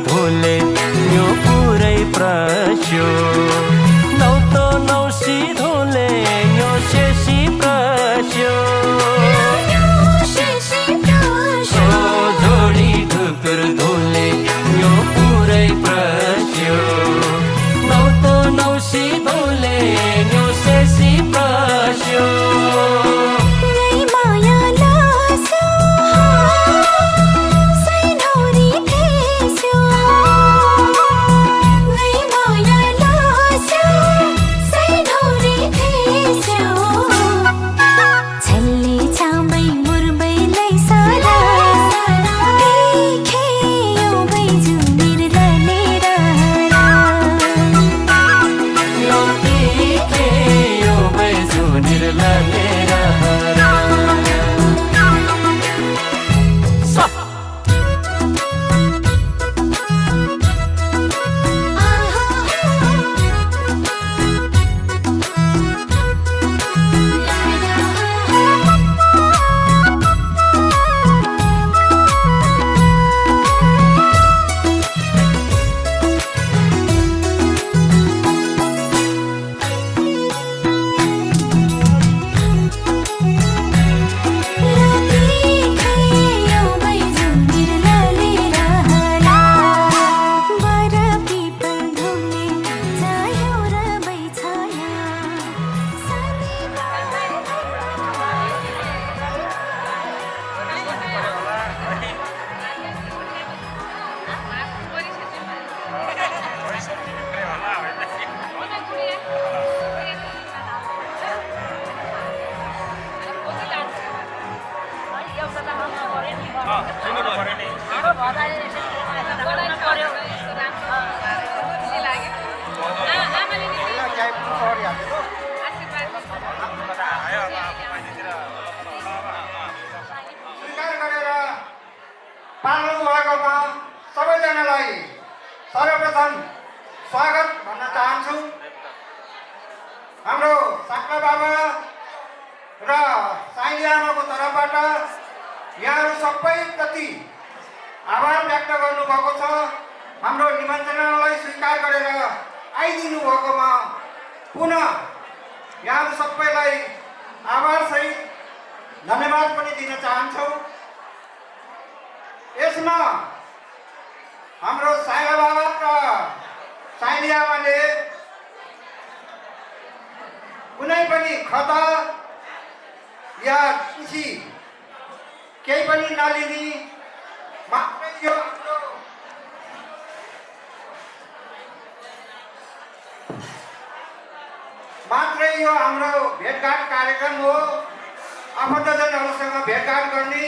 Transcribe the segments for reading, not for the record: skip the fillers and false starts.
धुले यो पुरै प्रस्यो नौ त नौसी धुले यो शेषी प्रस्यो जोडी ढुकुर धुले यो पुरै प्रस्यो नौ त नौसी धुले यो शेषी प्रस्यो सबैजनालाई सर्वप्रथम स्वागत भन्न चाहन्छु। हाम्रो साक्ला बाबा र साइली आमाको तर्फबाट यहाँहरू सबैप्रति आभार व्यक्त गर्नुभएको छ। हाम्रो निमन्त्रणालाई स्वीकार गरेर आइदिनु भएकोमा पुनः यहाँहरू सबैलाई आभारसहित धन्यवाद पनि दिन चाहन्छौँ। यसमा हाम्रो साइला बाबा र साइली आमाले कुनै पनि खता या खुसी केही पनि नलिने मात्रै यो हाम्रो भेटघाट कार्यक्रम हो। आफन्तजनहरूसँग भेटघाट गर्ने,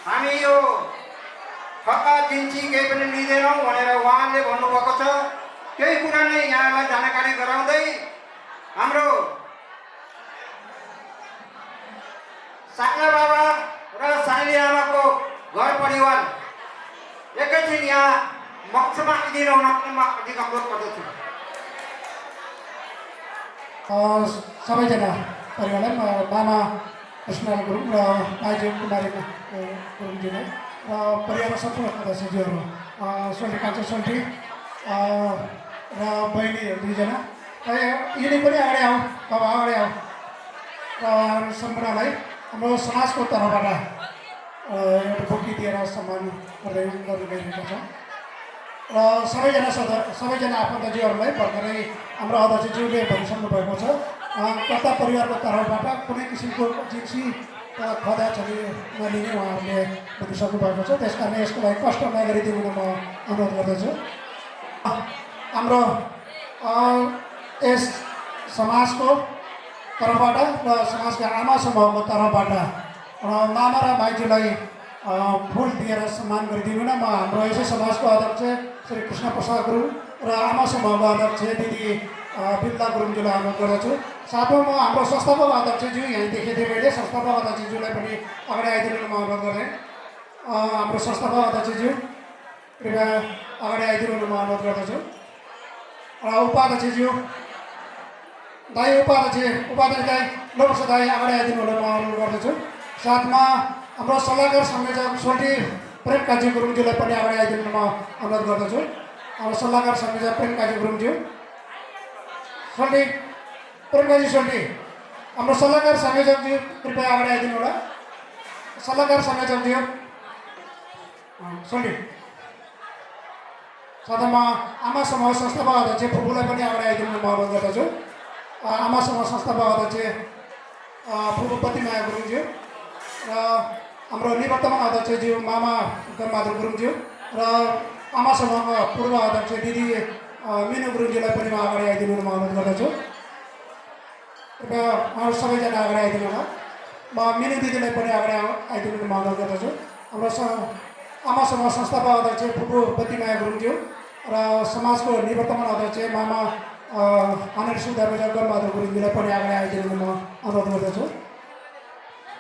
हामी यो थक्का दिन्ची केही पनि लिँदैनौँ भनेर उहाँले भन्नुभएको छ। त्यही कुरा नै यहाँलाई जानकारी गराउँदै हाम्रो साइला बाबा र साइली आमाको घर परिवार एकैछिन यहाँ मञ्चमा आइदिनु हुन म हार्दिक अनुरोध गर्दछु। सबैजना परिवारलाई मामा कृष्ण गुरुङ र आइजी कुमारी गुरुङजीलाई र परिवारका सम्पूर्ण सदस्यज्यूहरू सोल्टी कान्छो सोल्टी र बहिनीहरू दुईजना यिनी पनि अगाडि आऊ, बाबा अगाडि आऊ र सम्पूर्णलाई हाम्रो समाजको तर्फबाट एउटा बोकी दिएर सम्मान गर्दै गर्नु गइरहेको छ र सबैजना आफन्तज्यूहरूलाई भर्खरै हाम्रो अध्यक्षज्यूले भनिसक्नु भएको छ। कता परिवारको तर्फबाट कुनै किसिमको जिन्सी खदा छली नलिने उहाँहरूले भनिसक्नु भएको छ। त्यस कारण यसको लागि कष्ट नगरिदिनु म अनुरोध गर्दछु। हाम्रो यस समाजको तर्फबाट र समाजका आमा समूहको तर्फबाट मामा र माइजूलाई फुल दिएर सम्मान गरिदिनु न म हाम्रो यसै समाजको अध्यक्ष श्री कृष्ण प्रसाद गुरुङ र आमा समूहको अध्यक्ष दिदी बिमला गुरुङज्यूलाई अनुरोध गर्दछु। साथमा म हाम्रो संस्थापक अध्यक्षज्यू यहाँ देखेको थिएँ मैले, संस्थापक अध्यक्षज्यूलाई पनि अगाडि आइदिनु म अनुरोध गरेँ। हाम्रो संस्थापक अध्यक्षज्यू कृपया अगाडि आइदिनु म अनुरोध गर्दछु। उपाध्यक्षज्यू दाई उपाध्यक्ष दाई लोकसभा दाई अगाडि आइदिनु म अनुरोध गर्दछु। साथमा हाम्रो सल्लाहकार संयोजक सोल्टी प्रेम काजी गुरुङज्यूलाई पनि अगाडि आइदिनु म अनुरोध गर्दछु। हाम्रो सल्लाहकार संयोजक प्रेम काजी गुरुङज्यू सोल्टी प्रेम काजी सोल्टी हाम्रो सल्लाहकार संयोजकज्यू कृपया अगाडि आइदिनु होला। सल्लाहकार संयोजकज्यू सोल्टी साथमा आमा समूह संस्थापक अध्यक्ष फुपूलाई पनि अगाडि आइदिनु म अनुरोध गर्दछु। आमा समूह संस्थापक अध्यक्ष फुपू पतिमाया गुरुङज्यू र हाम्रो निवर्तमान अध्यक्षज्यू मामा गणबहादुर गुरुङज्यू र आमा समूहको पूर्व अध्यक्ष दिदी मिनु गुरुङज्यूलाई पनि म अगाडि आइदिनु म अनुरोध गर्दछु। कृपया उहाँहरू सबैजना अगाडि आइदिनु होला। म मिनु दिदीलाई पनि अगाडि आइदिनु म अनुरोध गर्दछु। हाम्रो आमा समूह संस्थापक अध्यक्ष फुपू पतिमाया गुरुङज्यू र समाजको निवर्तमान अध्यक्ष मामा अनिल सुधार गणबहादुर गुरुङज्यूलाई पनि अगाडि आइदिनु म अनुरोध गर्दछु।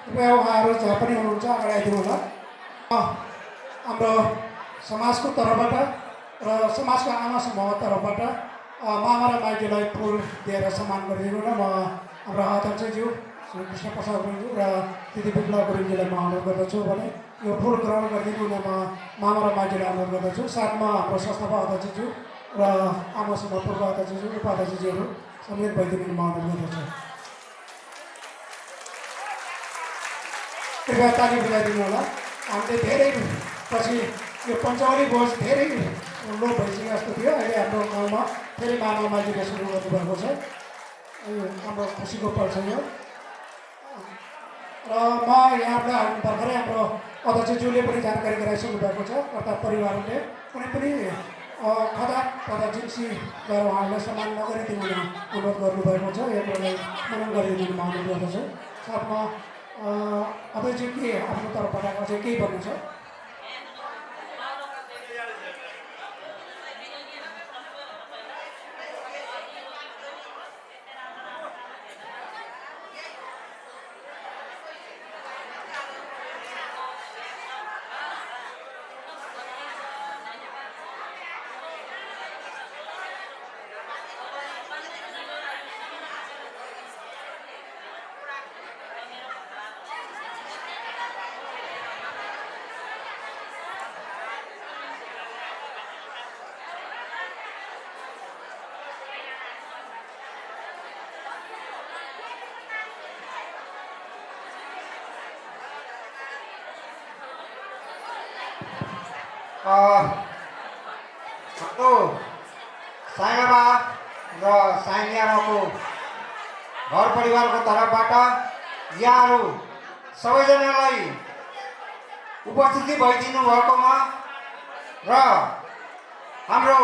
कृपया उहाँहरू जहाँ पनि हुनुहुन्छ अगाडि आइदिनु होला। हाम्रो समाजको तर्फबाट र समाजका आमा समूहको तर्फबाट मामा र माइजूलाई फुल दिएर सम्मान गरिदिनु न म हाम्रो अध्यक्षज्यू श्री कृष्ण प्रसाद गुरुङज्यू र दिदी बिप्ला गुरुङज्यूलाई म अनुरोध गर्दछु भने यो फुल ग्रहण गरिदिनु न म मामा र माइजूलाई अनुरोध गर्दछु। साथमा हाम्रो संस्थापक अध्यक्षज्यू र आमा समूह पूर्व अध्यक्षज्यू उपाध्यक्षज्यूहरू समेत भइदिनु म अनुरोध गर्दछु। कृपया ताली बजाइदिनु होला। हामीले धेरै पछि यो पञ्चवली भोज धेरै लोप भइसके जस्तो थियो। अहिले हाम्रो गाउँमा फेरि मामा माइजूले सुरु गर्नुभएको छ। हाम्रो खुसीको पल छ यो। र म यहाँलाई भर्खरै हाम्रो अध्यक्षज्यूले पनि जानकारी गराइसक्नु भएको छ। अर्थात् परिवारले कुनै पनि खदा तथा जिन्सी गरेर उहाँहरूलाई सम्मान नगरिदिनु अनुरोध गर्नुभएको छ। यो कुरालाई मनन गरिदिनु म अनुरोध गर्दछु। साथमा अध्यक्ष के आफ्नो तर्फबाट अझै केही भन्नु छ? हाम्रो साइलाबा र साइली आमाको घर परिवारको तर्फबाट यहाँहरू सबैजनालाई उपस्थिति भइदिनु भएकोमा र हाम्रो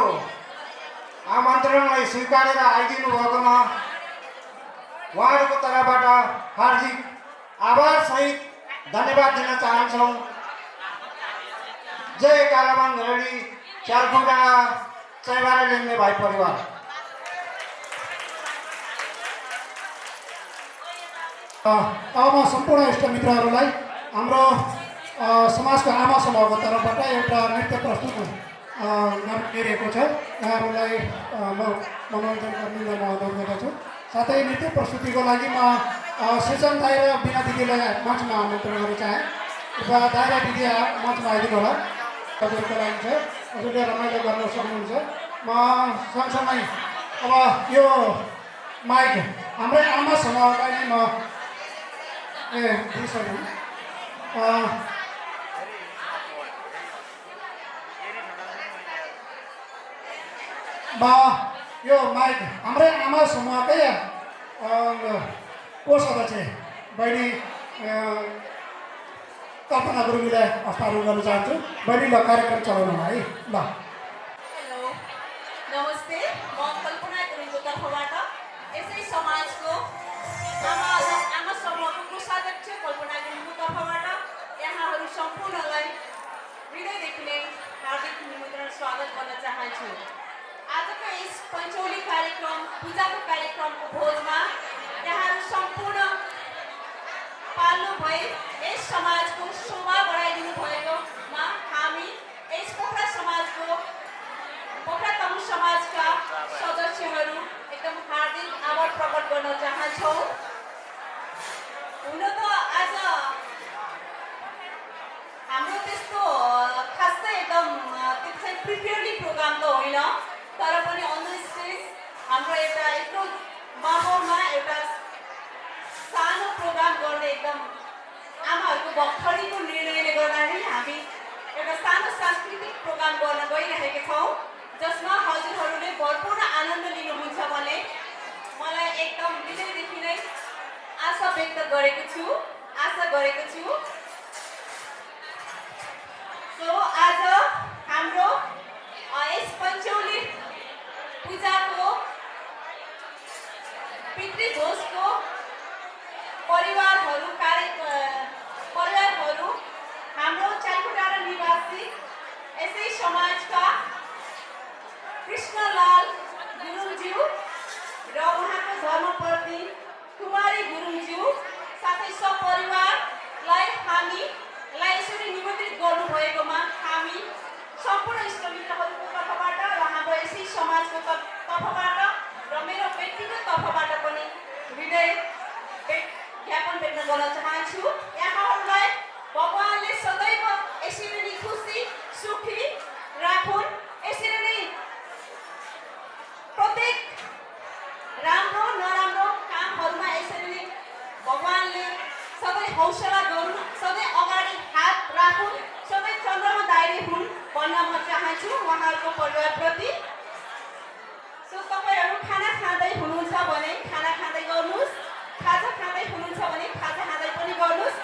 आमन्त्रणलाई स्वीकारेर आइदिनु भएकोमा उहाँहरूको तर्फबाट हार्दिक आभारसहित धन्यवाद दिन चाहन्छौँ। जय कालाबाङ घरेडी च्यालखुङ्गा चैबारे लेख्ने भाइ परिवार। अब म सम्पूर्ण इष्टमित्रहरूलाई हाम्रो समाजको आमा समूहको तर्फबाट एउटा नृत्य प्रस्तुत गरिएको छ। यहाँहरूलाई म मनोरञ्जन गर्ने म अनुरोध गर्दछु। साथै नृत्य प्रस्तुतिको लागि म सृजन दाइ र बिना दिदीलाई मञ्चमा आमन्त्रण गर्न चाहेँ। कृपया दाइ र दिदी मञ्चमा आइदिनु होला। हजुरको लागि चाहिँ हजुरले रमाइलो गर्न सक्नुहुन्छ। म सँगसँगै अब यो माइक हाम्रै आमा समूहलाई नै म दिइसक्नु। यो माइक हाम्रै आमा समूहकै कोषाध्यक्ष बहिनी कल्पना गुरुङलाई हस्तान्तरण गर्न चाहन्छु। बहिनी ल कार्यक्रम चलाउनु है ल। हेलो नमस्ते, म कल्पना गुरुङको तर्फबाट यसै समाजको आमा समूहको कोषाध्यक्ष कल्पना गुरुङको तर्फबाट यहाँहरू सम्पूर्णलाई हृदयदेखि नै हार्दिक निमन्त्रण स्वागत गर्न चाहन्छु। आजको यस पञ्चौली कार्यक्रम पूजाको कार्यक्रमको भोजमा यहाँहरू सम्पूर्ण पाल्नु भई यस समाजको शोभा बढाइदिनु भएकोमा हामी यस पोखरा समाजको पोखरा तमु समाजका सदस्यहरू एकदम हार्दिक आभार प्रकट गर्न चाहन्छौँ। हुन त आज हाम्रो त्यस्तो खासै एकदम त्यसै प्रिपेयरली प्रोग्राम त होइन, तर पनि अन द स्टेज हाम्रो एउटा यत्रो माहौलमा एउटा सानो प्रोग्राम गर्ने एकदम आमाहरूको भर्खरैको निर्णयले गर्दाखेरि हामी एउटा सानो सांस्कृतिक प्रोग्राम गर्न गइरहेका छौँ, जसमा हजुरहरूले भरपूर्ण आनन्द लिनुहुन्छ भने मलाई एकदम हृदयदेखि नै आशा व्यक्त गरेको छु। सो आज हाम्रो यस पञ्चौली पूजाको पितृभोजको परिवारहरू हाम्रो च्यालखुटारा निवासी यसै समाजका कृष्णलाल गुरुङज्यू र उहाँको धर्मपत्नी कुमारी गुरुङज्यू साथै सपरिवारलाई हामीलाई यसरी निमन्त्रित गर्नुभएकोमा हामी सम्पूर्ण इष्टमित्रहरूको तर्फबाट र हाम्रो यसै समाजको तर्फबाट र मेरो व्यक्तिगत तर्फबाट पनि हृदय ज्ञापन व्यक्त गर्न चाहन्छु। यहाँहरूलाई भगवानले सदैव यसरी नै खुसी सुखी राखुन्। यसरी नै प्रत्येक राम्रो नराम्रो कामहरूमा यसरी नै भगवानले सधैँ हौसला गरून्, सधैँ अगाडि हात राखुन्, सधैँ चन्द्रमा दाहिने हुन् भन्न म चाहन्छु उहाँहरूको परिवारप्रति। सो तपाईँहरू खाना खाँदै हुनुहुन्छ भने खाना खाँदै गर्नुहोस्, खाजा खाँदै हुनुहुन्छ भने खाजा खाँदै पनि गर्नुहोस्।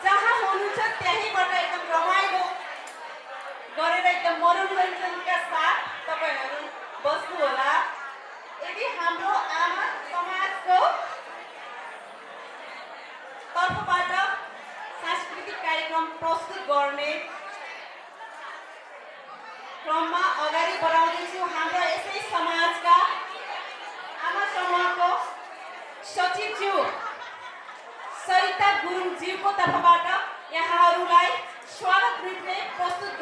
जहाँ हुनुहुन्छ त्यहीँबाट एकदम रमाइलो गरेर एकदम मनोरञ्जनका साथ तपाईँहरू बस्नु होला। यदि हाम्रो आमा समाजको तर्फबाट सांस्कृतिक कार्यक्रम प्रस्तुत गर्ने क्रममा अगाडि बढाउँदैछु। हाम्रो यसै समाजका आमा समूहको सचिवज्यू सरिता गुरुङज्यूको तर्फबाट यहाँहरूलाई स्वागत नृत्य प्रस्तुत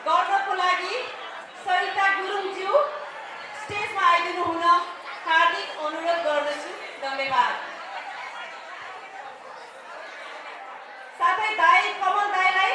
गर्नको लागि सरिता गुरुङज्यू स्टेजमा आइदिनु हुन हार्दिक अनुरोध गर्दछु। धन्यवाद। साथै दाइ कमल दाइलाई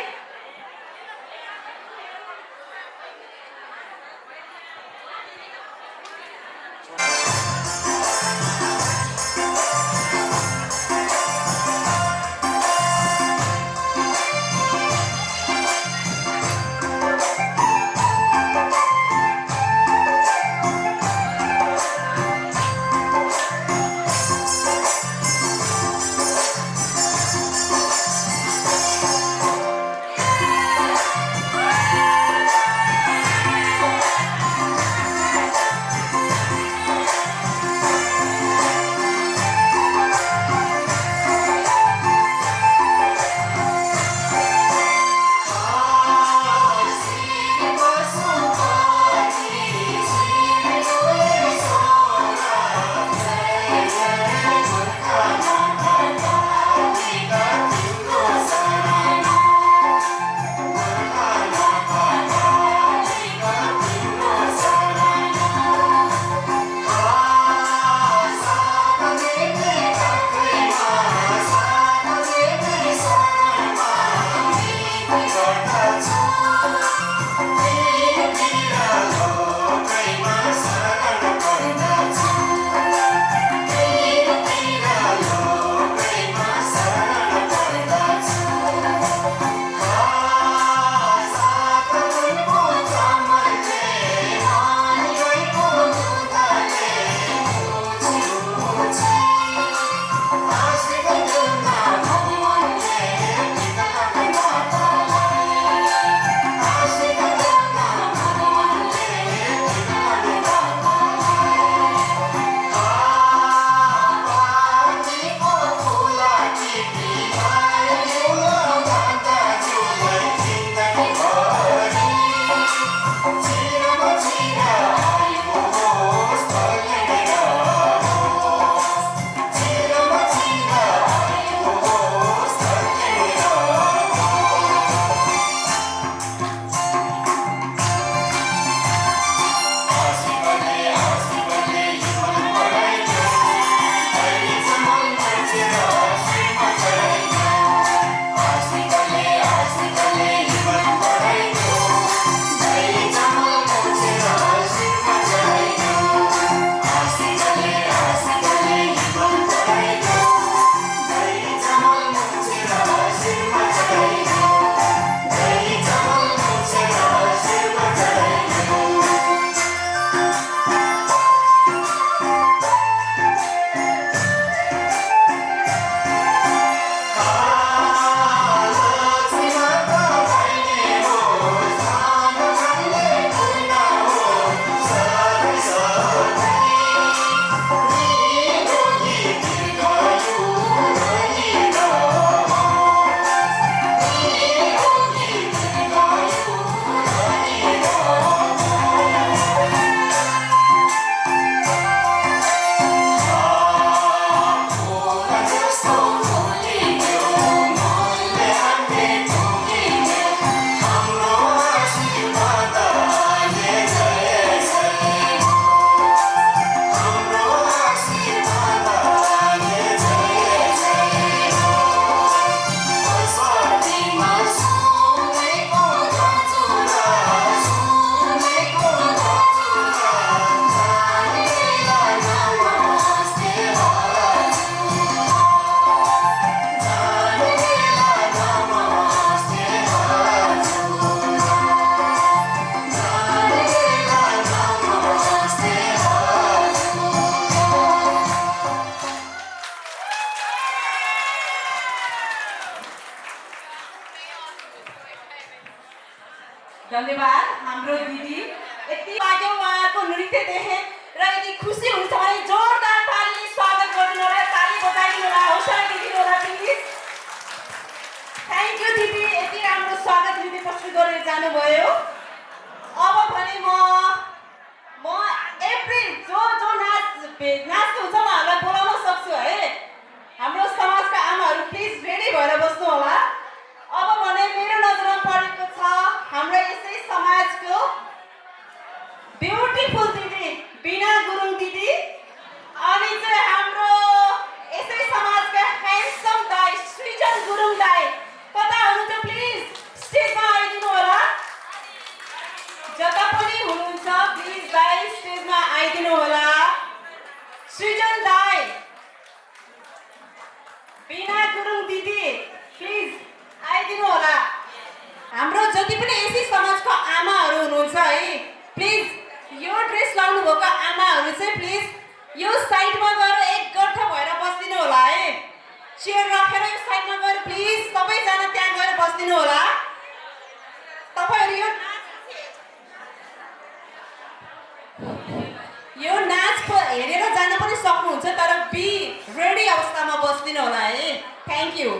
धन्यवाद हाम्रो दिदी यति लाग्यो उहाँको नृत्य देखेँ र यति खुसी हुन्छ भने जोरदार तालीले स्वागत गरिदिनु होला ताली बजाइदिनु होला हौसला दिदिनु होला प्लिज थ्याङ्क यू दिदी यति राम्रो स्वागत दिदी प्रस्तुत गरेर जानुभयो अब भने म एप्रिल जो नाच्नुहुन्छ उहाँहरूलाई बोलाउन सक्छु है हाम्रो समाजका आमाहरू प्लिज रेडी भएर बस्नु होला अब भने मेरो नजरमा परेको छ हाम्रो यसै समाजको ब्युटिफुल दिदी बिना गुरुङ दिदी अनि चाहिँ हाम्रो यसै समाजका ह्यान्डसम दाइ सृजन गुरुङ दाइ कता हुनुहुन्छ प्लिज स्टेजमा आइदिनु होला जता पनि हुनुहुन्छ प्लिज दाइ स्टेजमा आइदिनु होला सृजन दाइ बिना गुरुङ दिदी प्लिज आइदिनु होला हाम्रो जति पनि एसी समाजको आमाहरू हुनुहुन्छ है प्लिज यो ड्रेस लाउनु भएको आमाहरू चाहिँ प्लिज यो साइडमा गएर एकगट्ठा भएर बस्दिनु होला है चेयर राखेर यो साइडमा गएर प्लिज सबैजना त्यहाँ गएर बस्दिनु होला तपाईँहरू यो नाच हेरेर जान पनि सक्नुहुन्छ तर बी रेडी अवस्थामा बस्दिनु होला है थ्याङ्क यू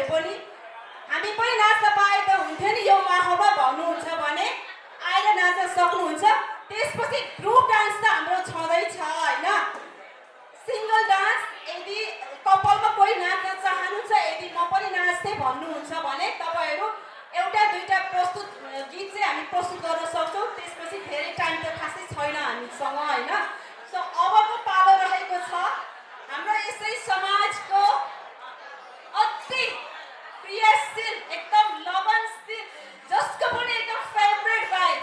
पनि हामी पनि नाच्न पाए त हुन्थ्यो नि यो माहौलमा भन्नुहुन्छ भने आएर नाच्न सक्नुहुन्छ। त्यसपछि ग्रुप डान्स त हाम्रो छँदैछ होइन। सिङ्गल डान्स यदि कपालमा कोही नाच्न चाहनुहुन्छ, यदि म पनि नाच्थेँ भन्नुहुन्छ भने तपाईँहरू एउटा दुईटा प्रस्तुत गीत चाहिँ हामी प्रस्तुत गर्न सक्छौँ। त्यसपछि धेरै टाइम त खासै छैन हामीसँग होइन। सो अबको पालो रहेको छ हाम्रो यसै समाजको अति प्रियशील एकदम लगनशील जसको पनि एकदम फेभरेट गाई।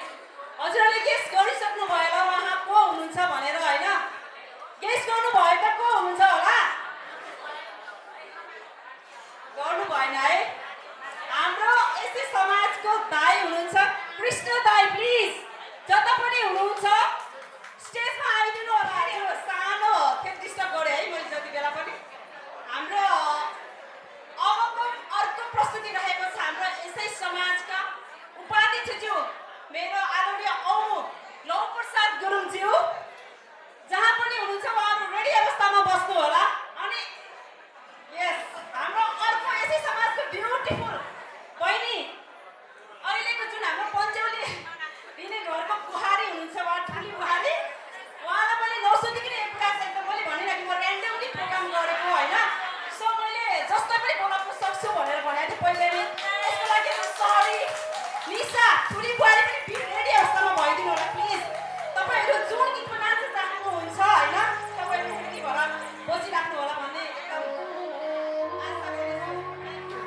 हजुरहरूले गेस गरिसक्नु भयो होला उहाँ को हुनुहुन्छ भनेर होइन। गेस गर्नुभयो त को हुनुहुन्छ होला? गर्नु भएन है। हाम्रो यसै समाजको दाई हुनुहुन्छ कृष्ण दाई। प्लिज जता पनि हुनुहुन्छ स्टेजमा आइदिनु होला। यो सानो के डिस्टर्ब गरेँ है मैले जति बेला पनि। हाम्रो अबको अर्को प्रस्तुति रहेको छ हाम्रो यसै समाजका उपाध्यक्षज्यू मेरो आदरणीय औ लौ प्रसाद गुरुङज्यू। जहाँ पनि हुनुहुन्छ उहाँहरू रेडी अवस्थामा बस्नु होला। अनि यस हाम्रो अर्को यसै समाजको ब्युटिफुल बहिनी अहिलेको जुन हाम्रो पन्चौली दिने घरको बुहारी हुनुहुन्छ उहाँ ठुली बुहारी। उहाँलाई पनि नसोधिकन एक कुरा चाहिँ एकदम मैले भनिरहेको म ऱ्यान्डमली प्रोग्राम गरेको होइन। सो मैले जस्तो पनि बोलाउन सक्छु भनेर भनेको थिएँ पहिले नै। यसको लागि म सरी। निशा ठुली बुहारी पनि रेडी अवस्थामा भइदिनु होला प्लिज। तपाईँहरू जुन गीतमा नाच्न चाहनुहुन्छ होइन तपाईँहरू रेडी भएर बसिराख्नु होला भन्ने एकदम आशा गरेको छु।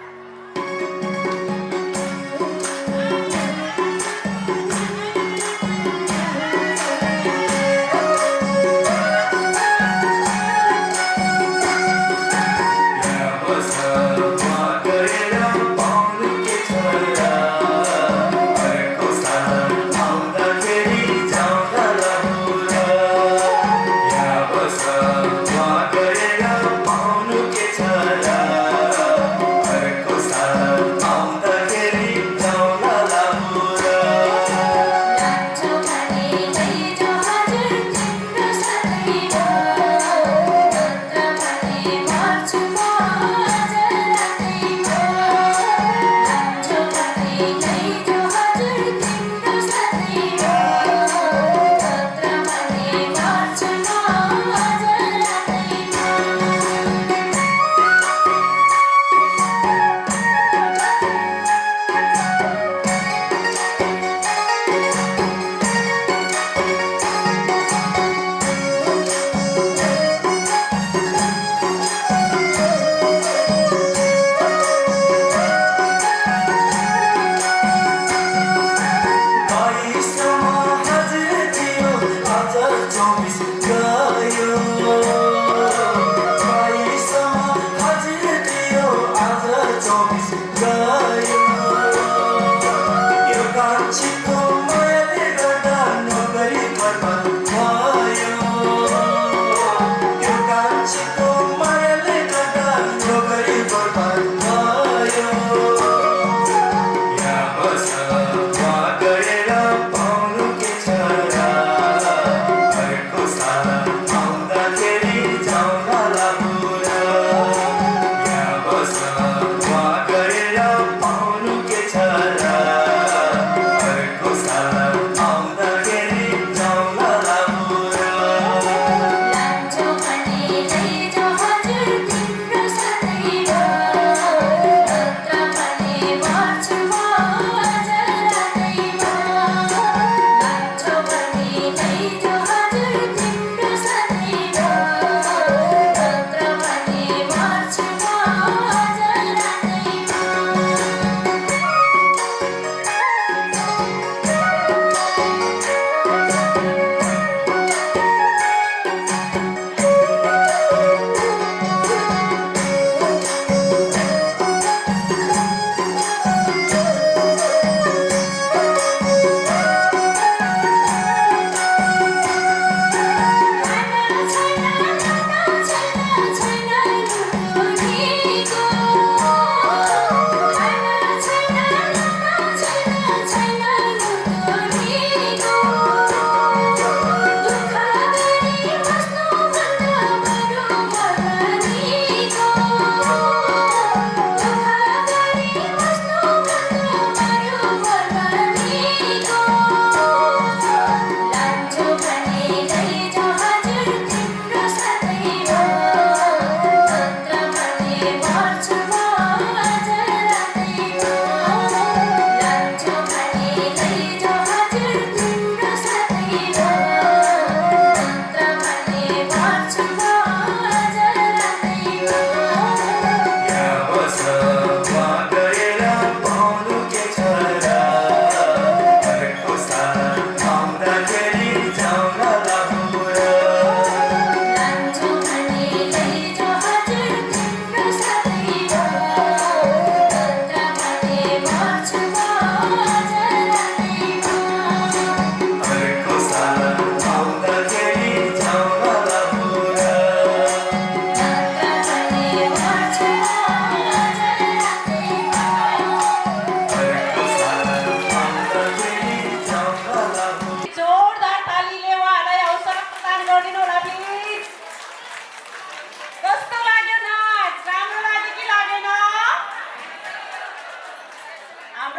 Yeah,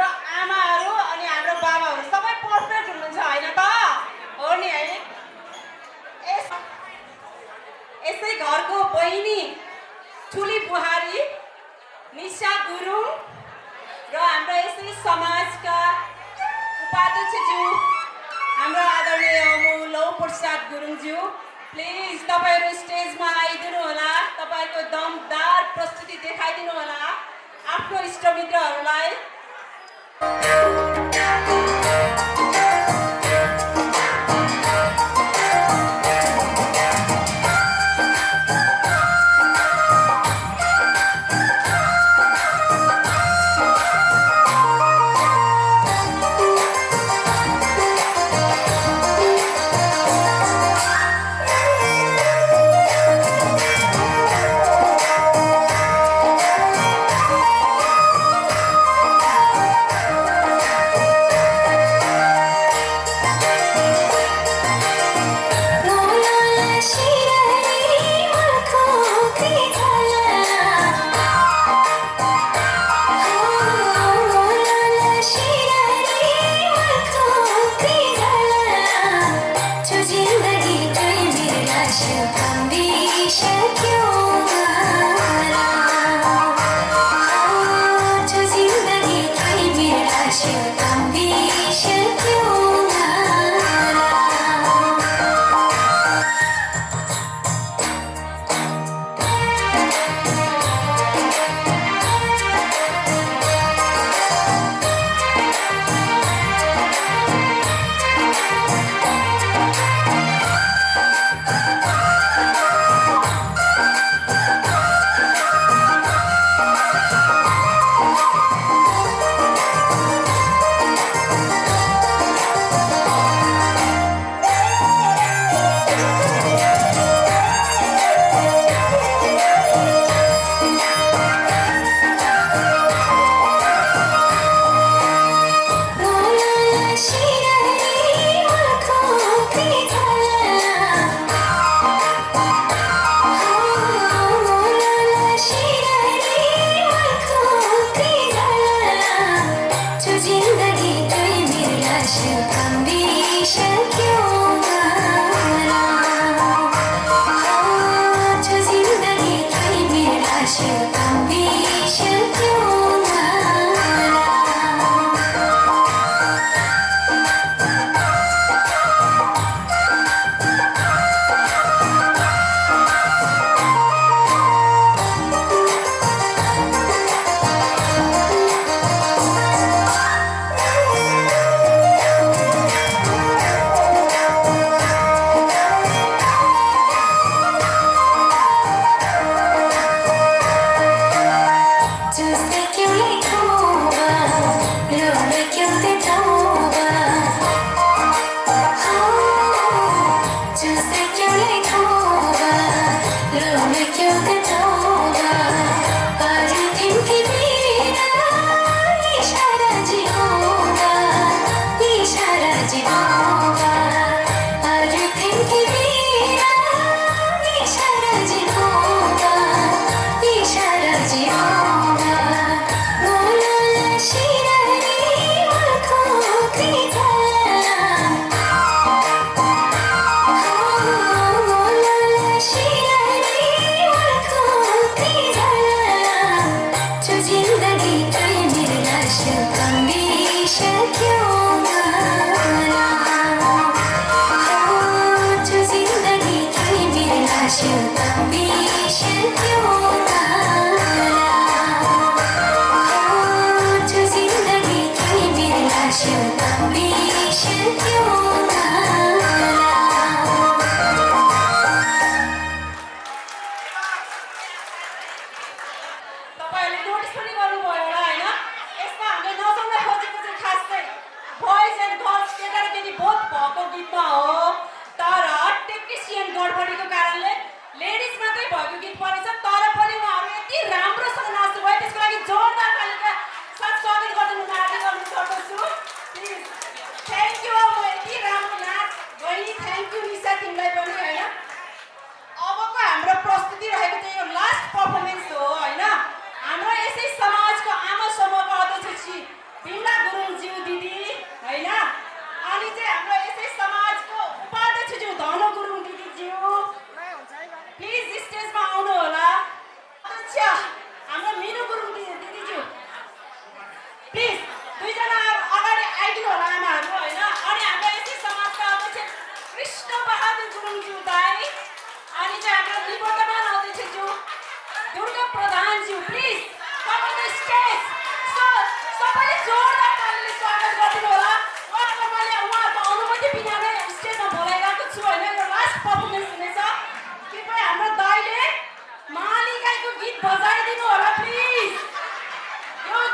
हाम्रो आमाहरू अनि हाम्रो बाबाहरू सबै पर्फेक्ट हुनुहुन्छ होइन त हो नि है यसै घरको बहिनी ठुली बुहारी निशा गुरुङ र हाम्रो यसै समाजका उपाध्यक्षज्यू हाम्रो आदरणीय लौ प्रसाद गुरुङज्यू प्लिज तपाईँहरू स्टेजमा आइदिनु होला तपाईँको दमदार प्रस्तुति देखाइदिनु होला आफ्नो इष्टमित्रहरूलाई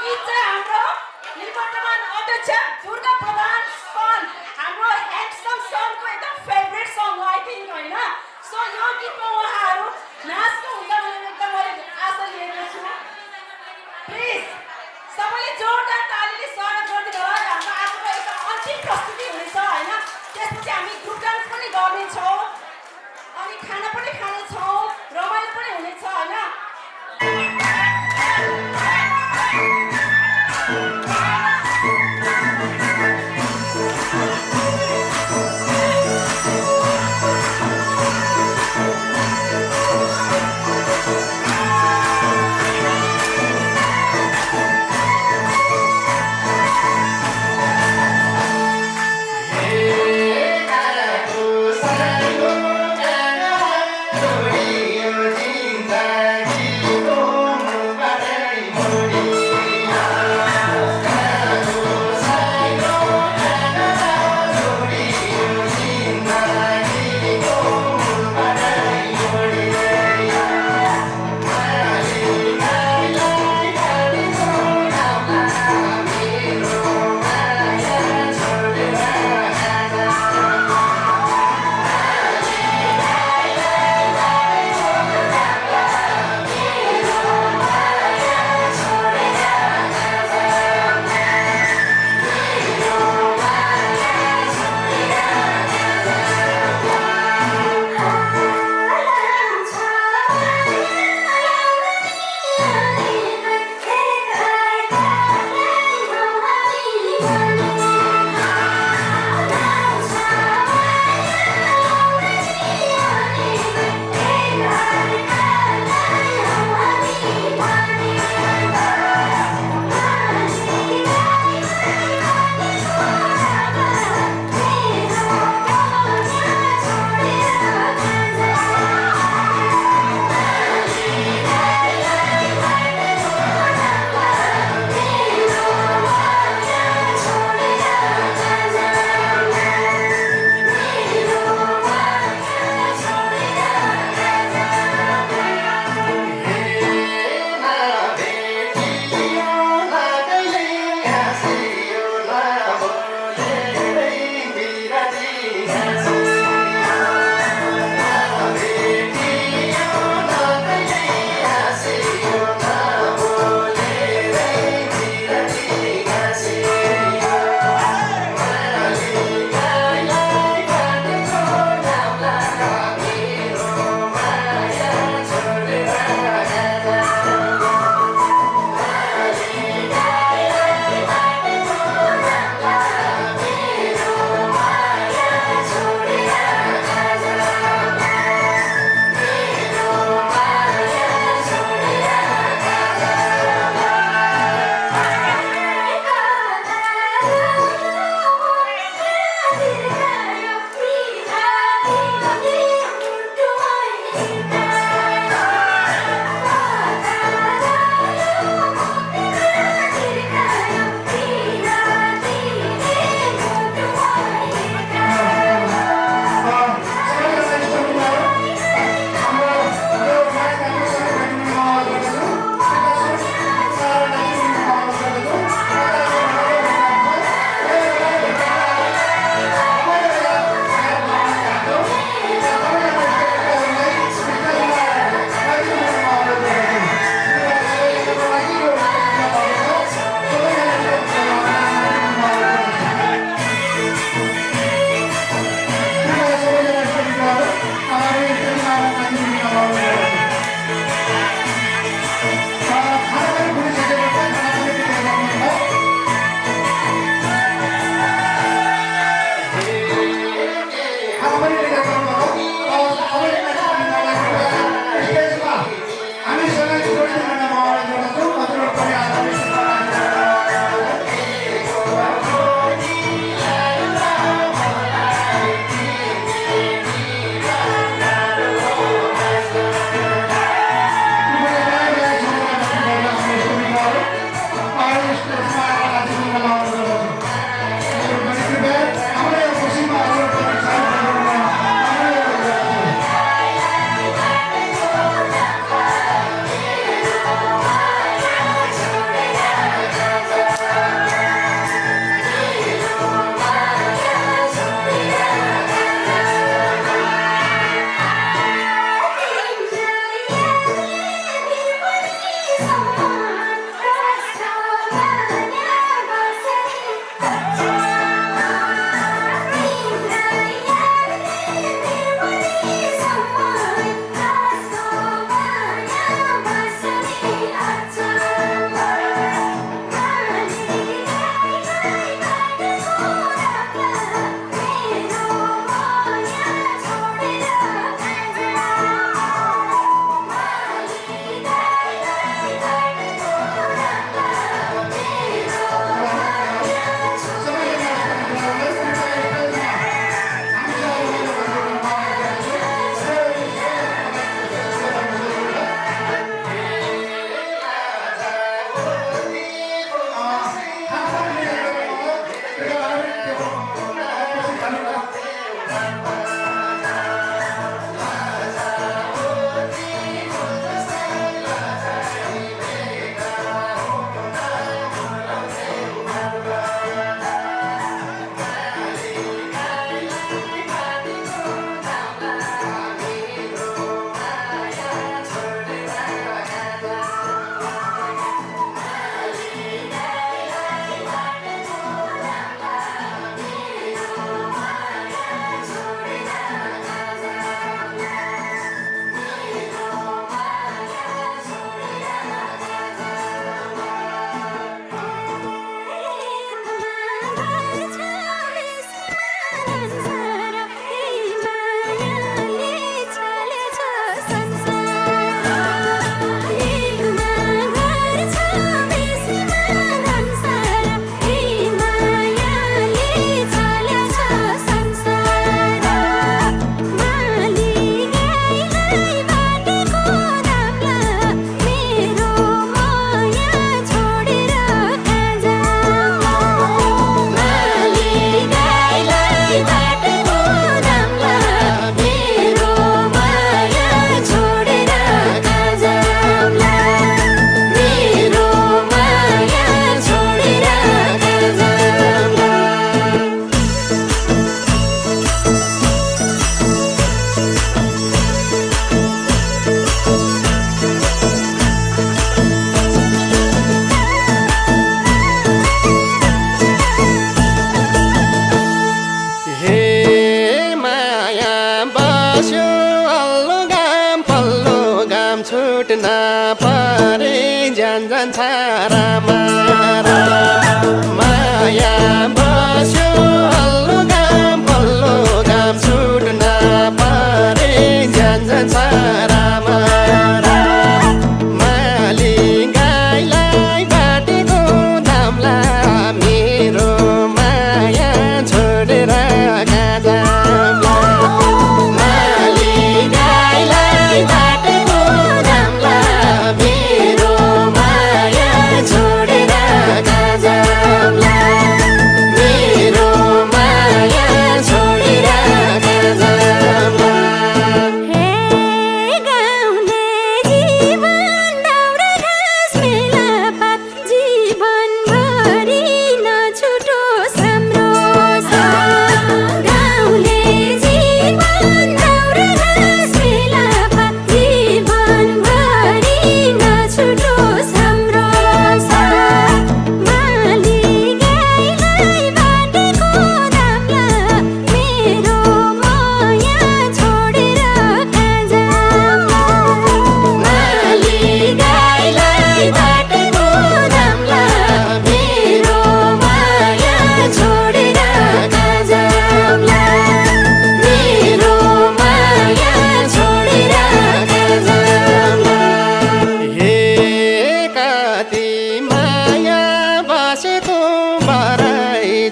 गीत चाहिँ हाम्रो निवर्तमान अध्यक्ष दुर्गा प्रधान सन हाम्रो ह्यान्डसम सनको एकदम फेभरेट सङ हो आई थिङ्क होइन सो यो गीतमा उहाँहरू नाच्नु हुन्छ भनेर एकदम मैले आशा लिएको छु प्लिज सबैले जोरदार तालीले स्वागत गरिदिनु होला हाम्रो आजको एकदम अन्तिम प्रस्तुति हुनेछ होइन त्यसपछि हामी ग्रुप डान्स पनि गर्नेछौँ अनि खाना पनि खानेछौँ रमाइलो पनि हुनेछ होइन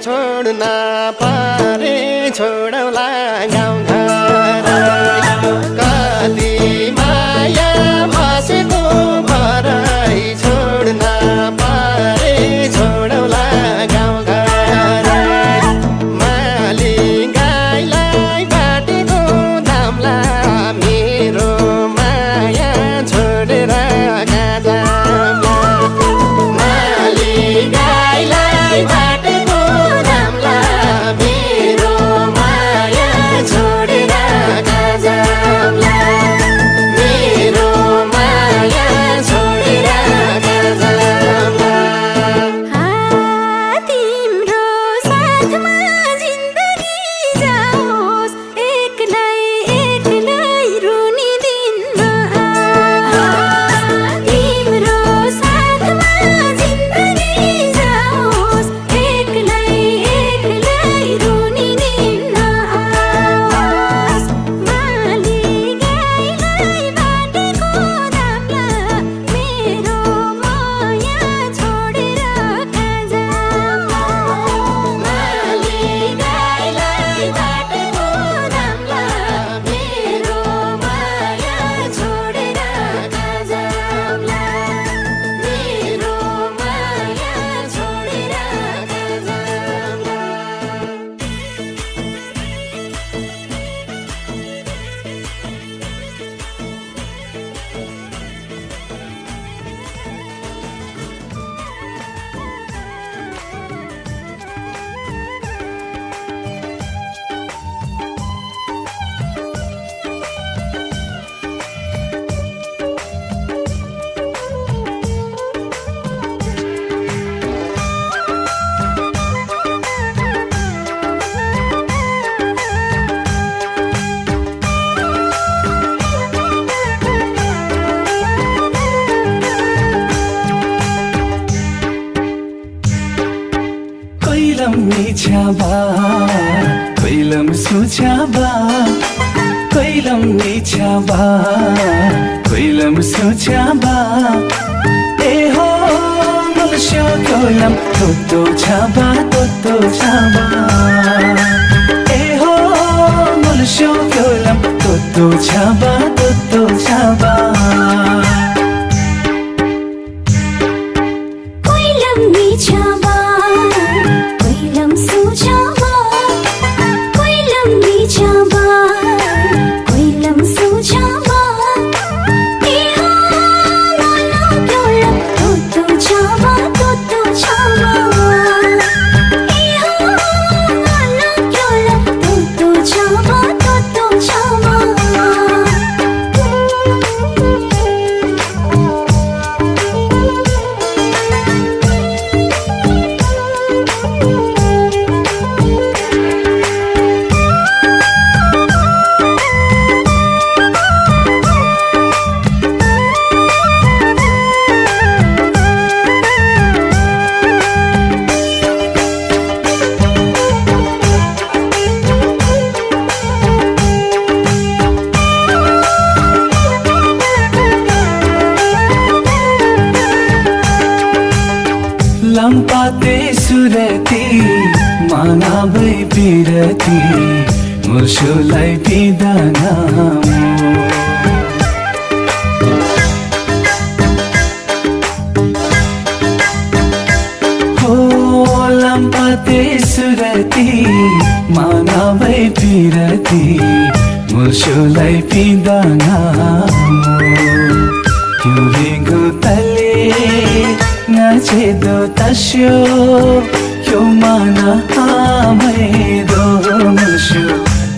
छोड्न पारे छोडौला गाउँघर कति माया बसेको भरै छोड्न पारे छोडौला गाउँघर माली गाईलाई बाटेको दामला मेरो माया छोडेर कहाँ जाम्ला माली गाईलाई बाटेको दामला मेरो माया छोडेर कहाँ जाम्ला मेरो माया छोडेर कहाँ जाम्ला तिम्रो साथमा जिन्दगी जाओस् एक्लै एक्लै रुनी दिनमा तिम्रो साथमा जिन्दगी जाओस् एक्लै एक्लै रुनी दिनमा माली गाईलाई बाटेको दामला मेरो माया छोडेर कहाँ जाम्ला माली गाईलाई बाटेको दामला मेरो माया छोडेर कहाँ जाम्ला मेरो माया छोडेर कहाँ जाम्ला कैलम निछ्याबा कैलम सुछ्याबा कैलम निछ्याबा कैलम सुछ्याबा ए हो मलस्यो कैलम तोतो छाबा ए हो मलस्यो कैलम तोतो छाबा कैलम निछ्याबा कैलम सुछ्याबा कैलम निछ्याबा कैलम सुछ्याबा ए हो मलो कैलम तोतो छाबा ए हो मलो कैलम तोतो छाबा लम्पाते सुरती मानाबै पिरती मुर्सोलाई पिदाना हो लम्पाते सुरती मानाबै पिरती मुर्सोलाई पिदाना त्यो रिङ्गो तले नाचेदो तास्यो यो माना आमैदो मुर्सो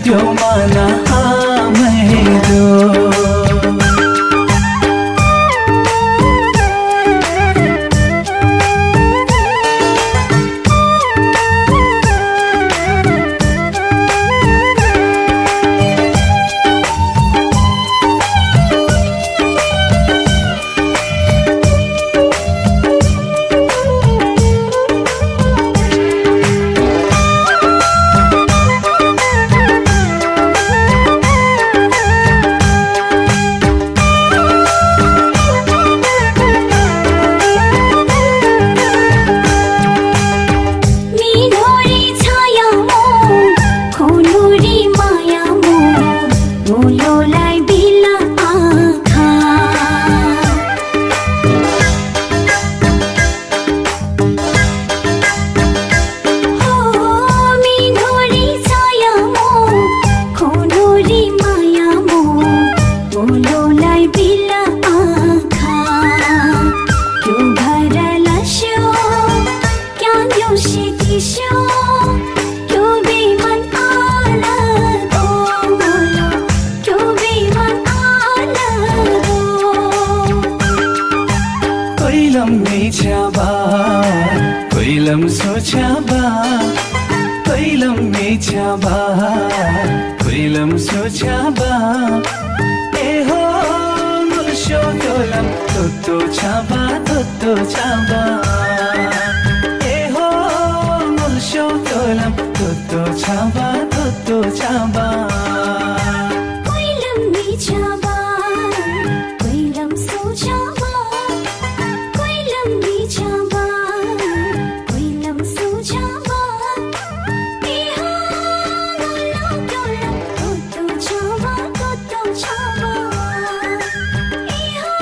त्यो माना आमैदो 시티쇼 교비만 알아도 몰라 교비만 알아도 कोइलम मिछ्याबा कोइलम सोछ्याबा कोइलम मिछ्याबा कोइलम सोछ्याबा ए हो मुल्सो कोलम तोतो छाबा ए हो मुल्सो कोलम तोतो छाबा कोइलम मिछ्याबा कोइलम सोछ्याबा कोइलम मिछ्याबा कोइलम सोछ्याबा ए हो मुल्लो कोलम तोतो छाबा ए हो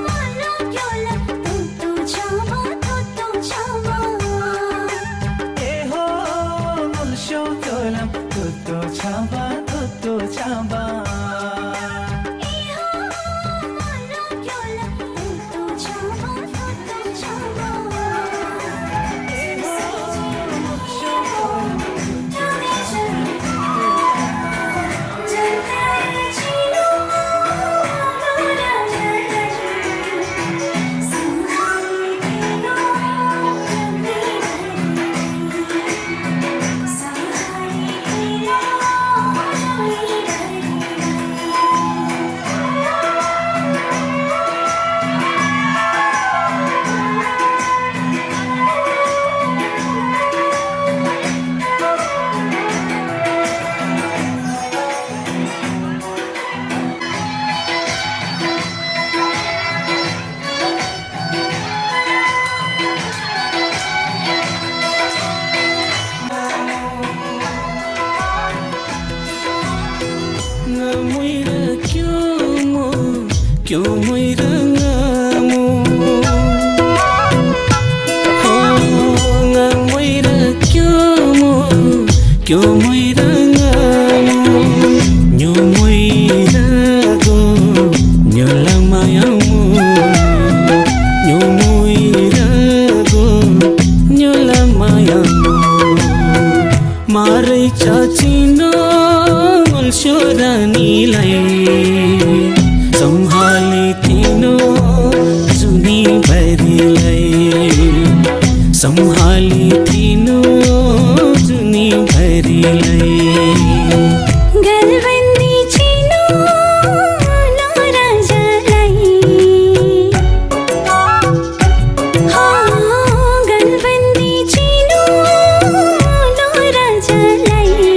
मुल्लो कोलम तोतो छाबा ए हो मुल्सो कोलम तोतो छाबा क्यों मोइरा ngamu moira क्यों Moira ngamu nyo moira go nyo lamayamu nyo moira go nyo lamayamu marai chachino mulshoraniलाई सम्हाली थिनो जुनी भरिलाई सम्हाली थिनो जुनी भरिलाई गलबन्दी चिनो राजालाई गलबन्दी चिनो राजालाई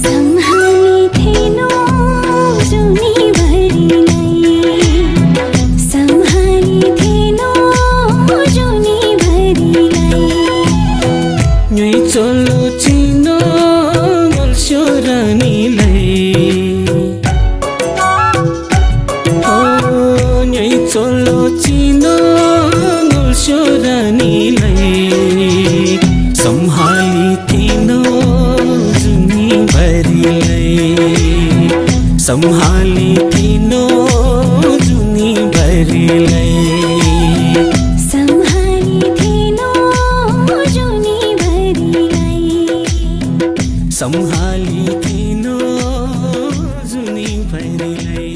सम्हाली थिनो जुनी सम्हाली थिनो जुनी भरिलाई चलो चिनो मुल्सोरानीलाई चलो चिनो मुल्सोरानीलाई सम्हाली थिनो जुनी भरिलाई सम्हाली थिनो जुनी भरिलाई सम्हाली थिनो जुनी भरिलाई सम्हाली थिनो जुनी भरिलाई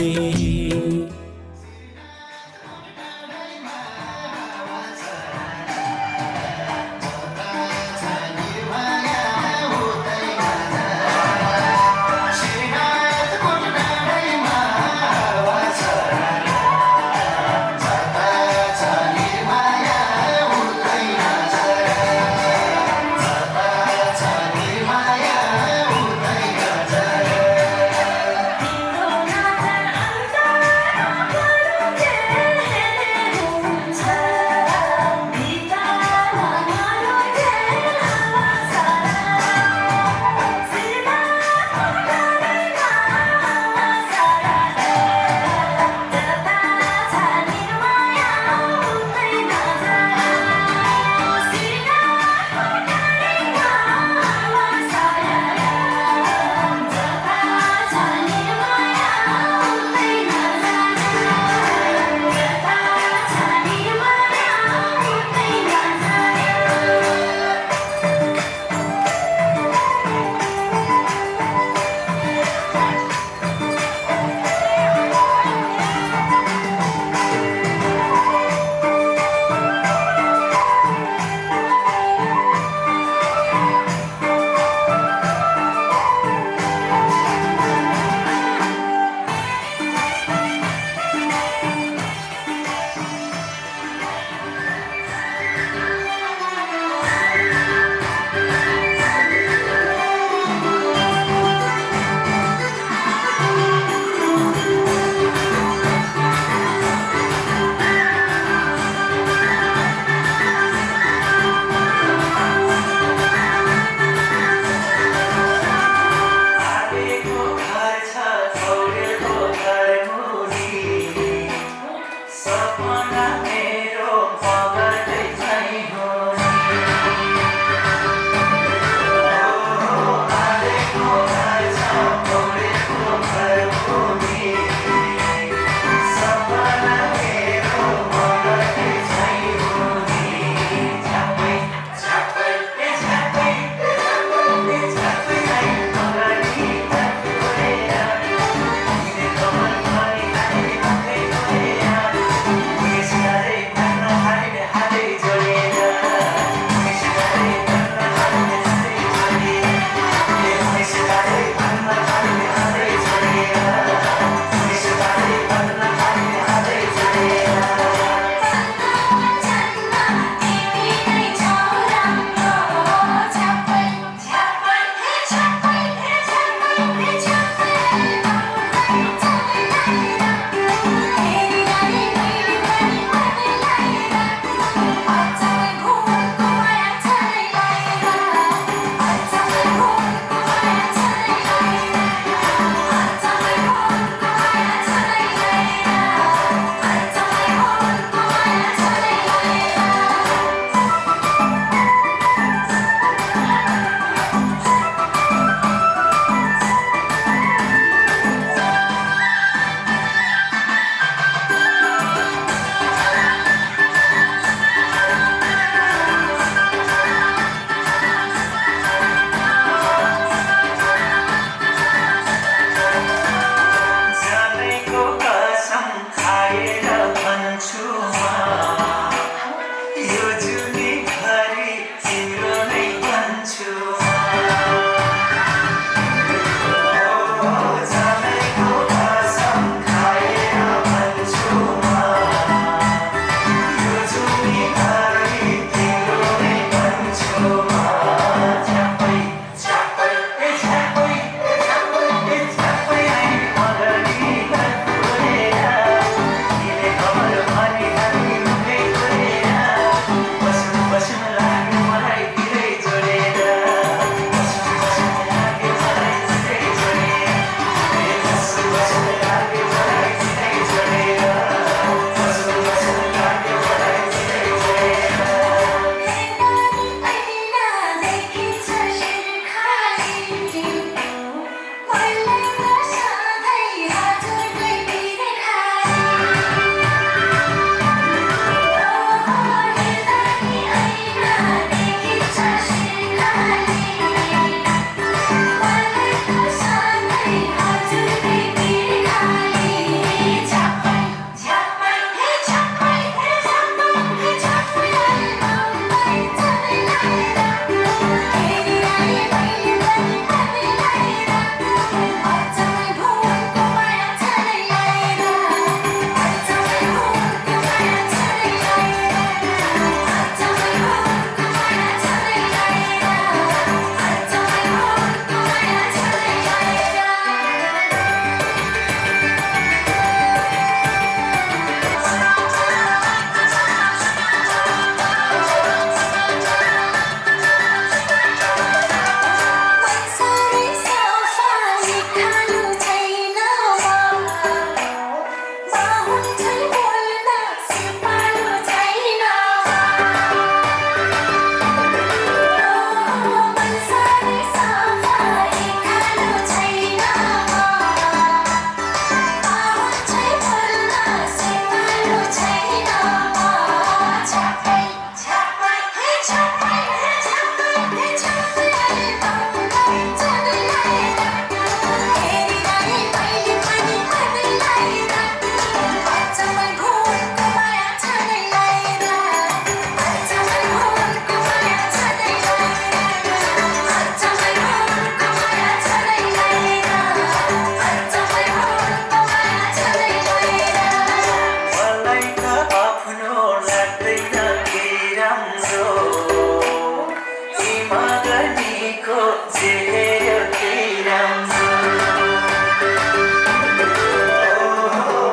को जेरो केही राम्रो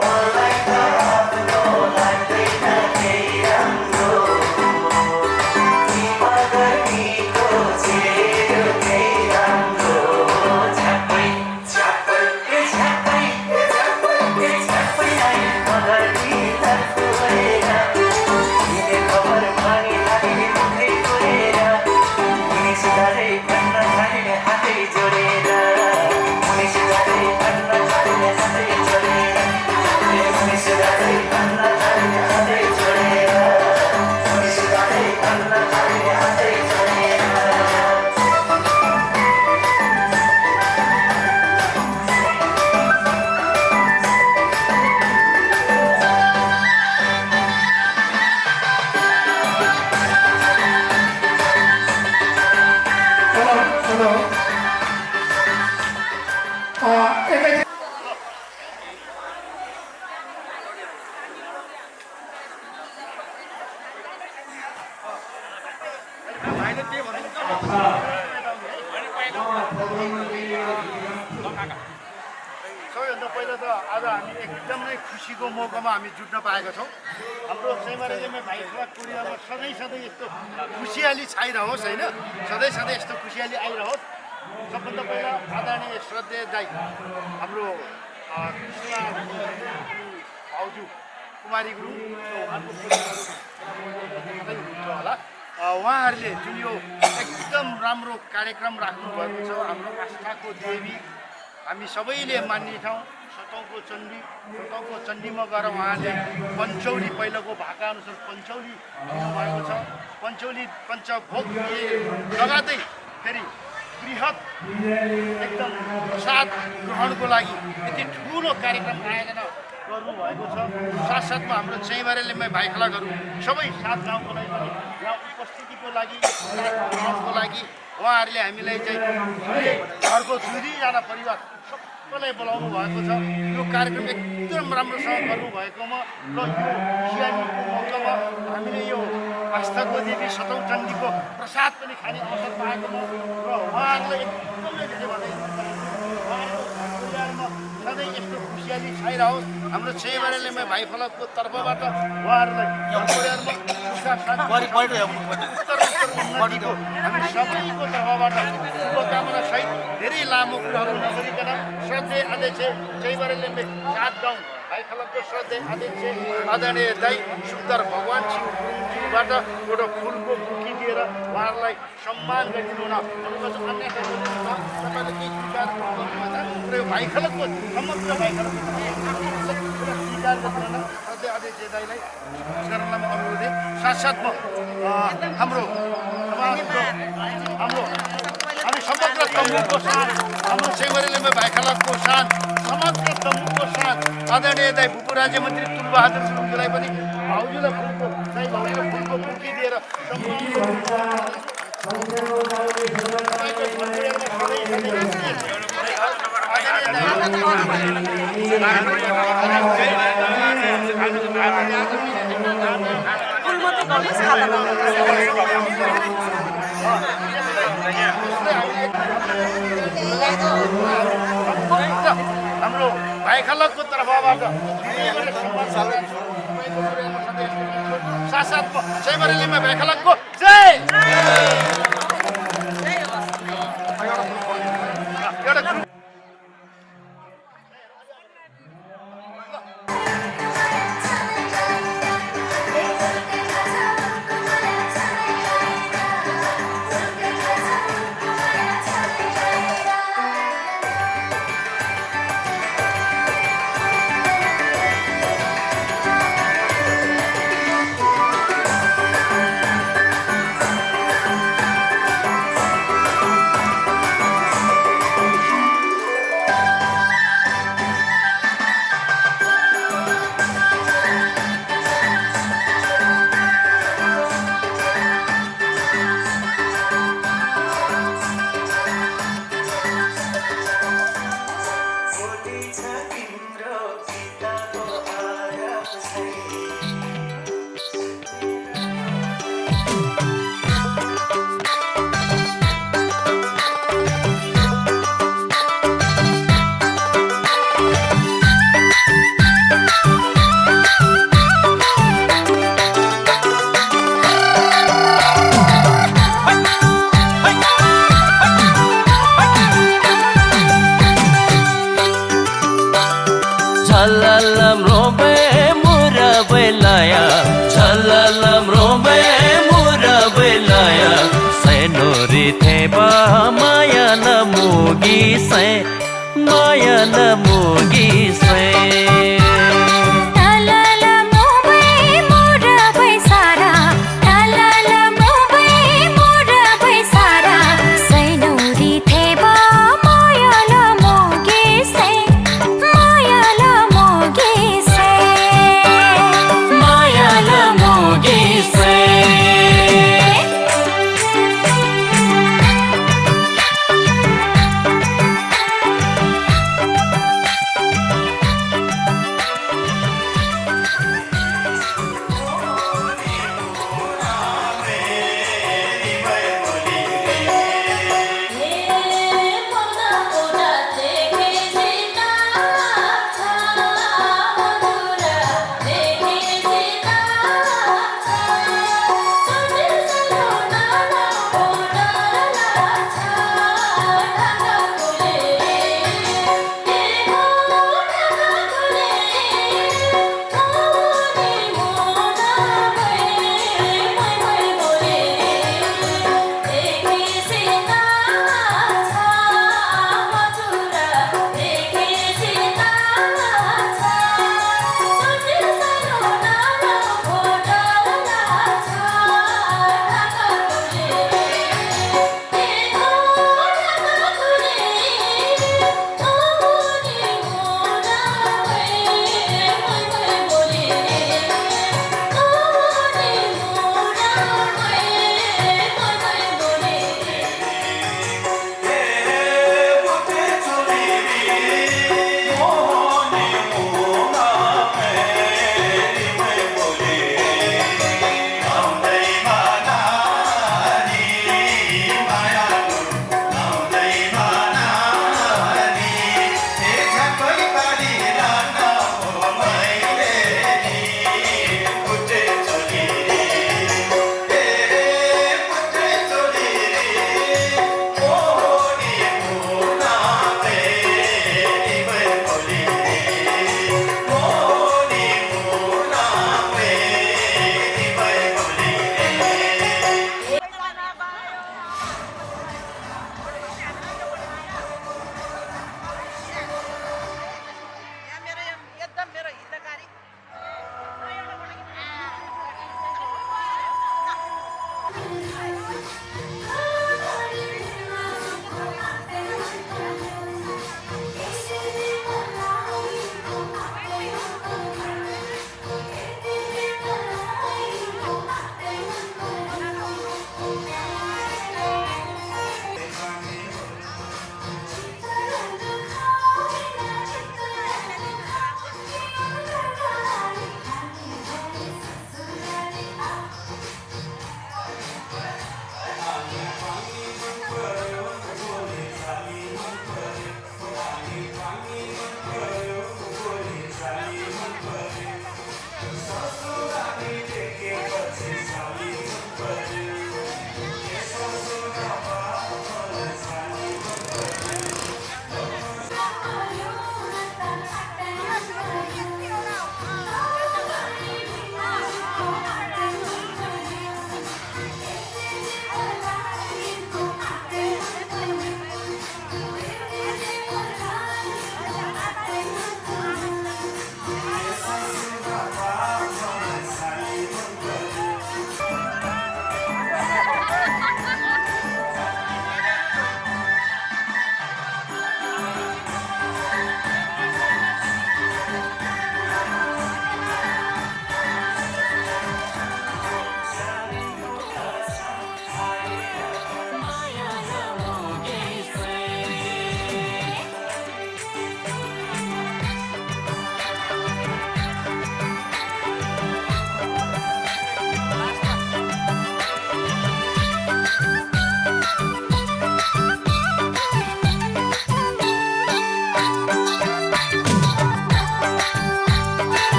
मलाई त आफ्नो लाग्दैन केही राम्रो तिमीको जेरो केही राम्रो झ्यापै झ्यापै झ्यापै झ्यापै झ्यापै आइ मगर तिमीलाई पुगेर तिमीले खबर मागे हातले मुखै पुगेर मुनि सुधारै भन्न थाले हातै जोडेर मुनि सुधारै भन्न थाले हातै जोडेर मुनि सुधारै भन्न थाले हातै जोडेर मुनि सुधारै भन्न थाले हातै जोडेर हेलो एकैछिन सबैभन्दा पहिला त आज हामी एकदमै खुसीको मौकामा हामी जुट्न पाएका छौँ हाम्रो सेमरेलीमा भाइ क्लब टुरियामा सधैँ सधैँ यस्तो खुसियाली छाइरहोस् होइन सधैँ सधैँ यस्तो खुसियाली आइरहोस् सबभन्दा पहिला आदरणीय श्रद्धेय दाइ हाम्रो कृष्ण भाउजू कुमारी गुरुङ उहाँको हुनुहुन्छ होला उहाँहरूले जुन यो एकदम राम्रो कार्यक्रम राख्नुभएको छ हाम्रो आस्थाको देवी हामी सबैले मान्ने ठाउँ सतौँको चण्डीमा गएर उहाँले पञ्चौली पहिलाको भाका अनुसार पञ्चौली दिनुभएको छ पञ्चौली पञ्चभोग लगाँदै फेरि बृहत एकदम प्रसाद ग्रहणको लागि यति ठुलो कार्यक्रम आयोजना गर्नुभएको छ साथसाथमा हाम्रो चैमारेलीमा भाइ खलाकहरू सबै 7 गाउँको लागि पनि यहाँ उपस्थितिको लागि ग्रहणको लागि उहाँहरूले हामीलाई चाहिँ घरको 2-2जना परिवार सबैलाई बोलाउनु भएको छ यो कार्यक्रम एकदम राम्रोसँग गर्नुभएकोमा र यो सियानीको मौकामा हामीले यो आस्थाको देवी सतौँ चण्डीको प्रसाद पनि खाने अवसर पाएकोमा र उहाँहरूलाई एकदमै धेरै बधाई उहाँहरूको परिवारमा सधैँ यस्तो खुसियाली छाइरहोस् हाम्रो चैमारेलीमा भाइ फलकको तर्फबाट उहाँहरूलाई परिवारमा उन्नतिको हामी सबैको तर्फबाट शुभकामना सहित धेरै लामो कुराहरू नगरिकन श्रद्धेय अध्यक्ष चैमारेलीमा 7 गाउँ भाइ खलकको श्रद्धेय अध्यक्ष आदरणीय दाइ सुन्दर भगवान सिंह गुरुङज्यूबाट एउटा फुलको बुकी दिएर उहाँहरूलाई सम्मान गरिदिनु हुन अन्य तपाईँले केही स्वीकार गर्नुभएन र यो भाइ खलकको समग्र भाइ खलकको स्वीकार गरिदिनु श्रद्धेय अध्यक्ष दाइलाई शरणमा अनुरोध साथसाथमा हाम्रो हामी समग्र तम्बुको सान हाम्रो चैमारेलीमा भाइ खलकको सान समग्र तम्बुको सान आदरणीय दाइ भूपू राज्य मन्त्री तुलबहादुर गुरुङलाई पनि भाउजूलाई फुलको बुकी दिएर हाम्रो भाइ खलकको तर्फबाट साथसाथमा चैमारेलीमा भाइ खलकको जय थेब माया न मुगी से माया न मुगी से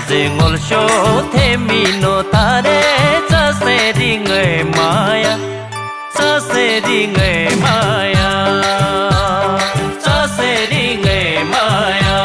Jengol sho the mino tare cha se ring ai maya cha चसेरिङै माया चसेरिङै माया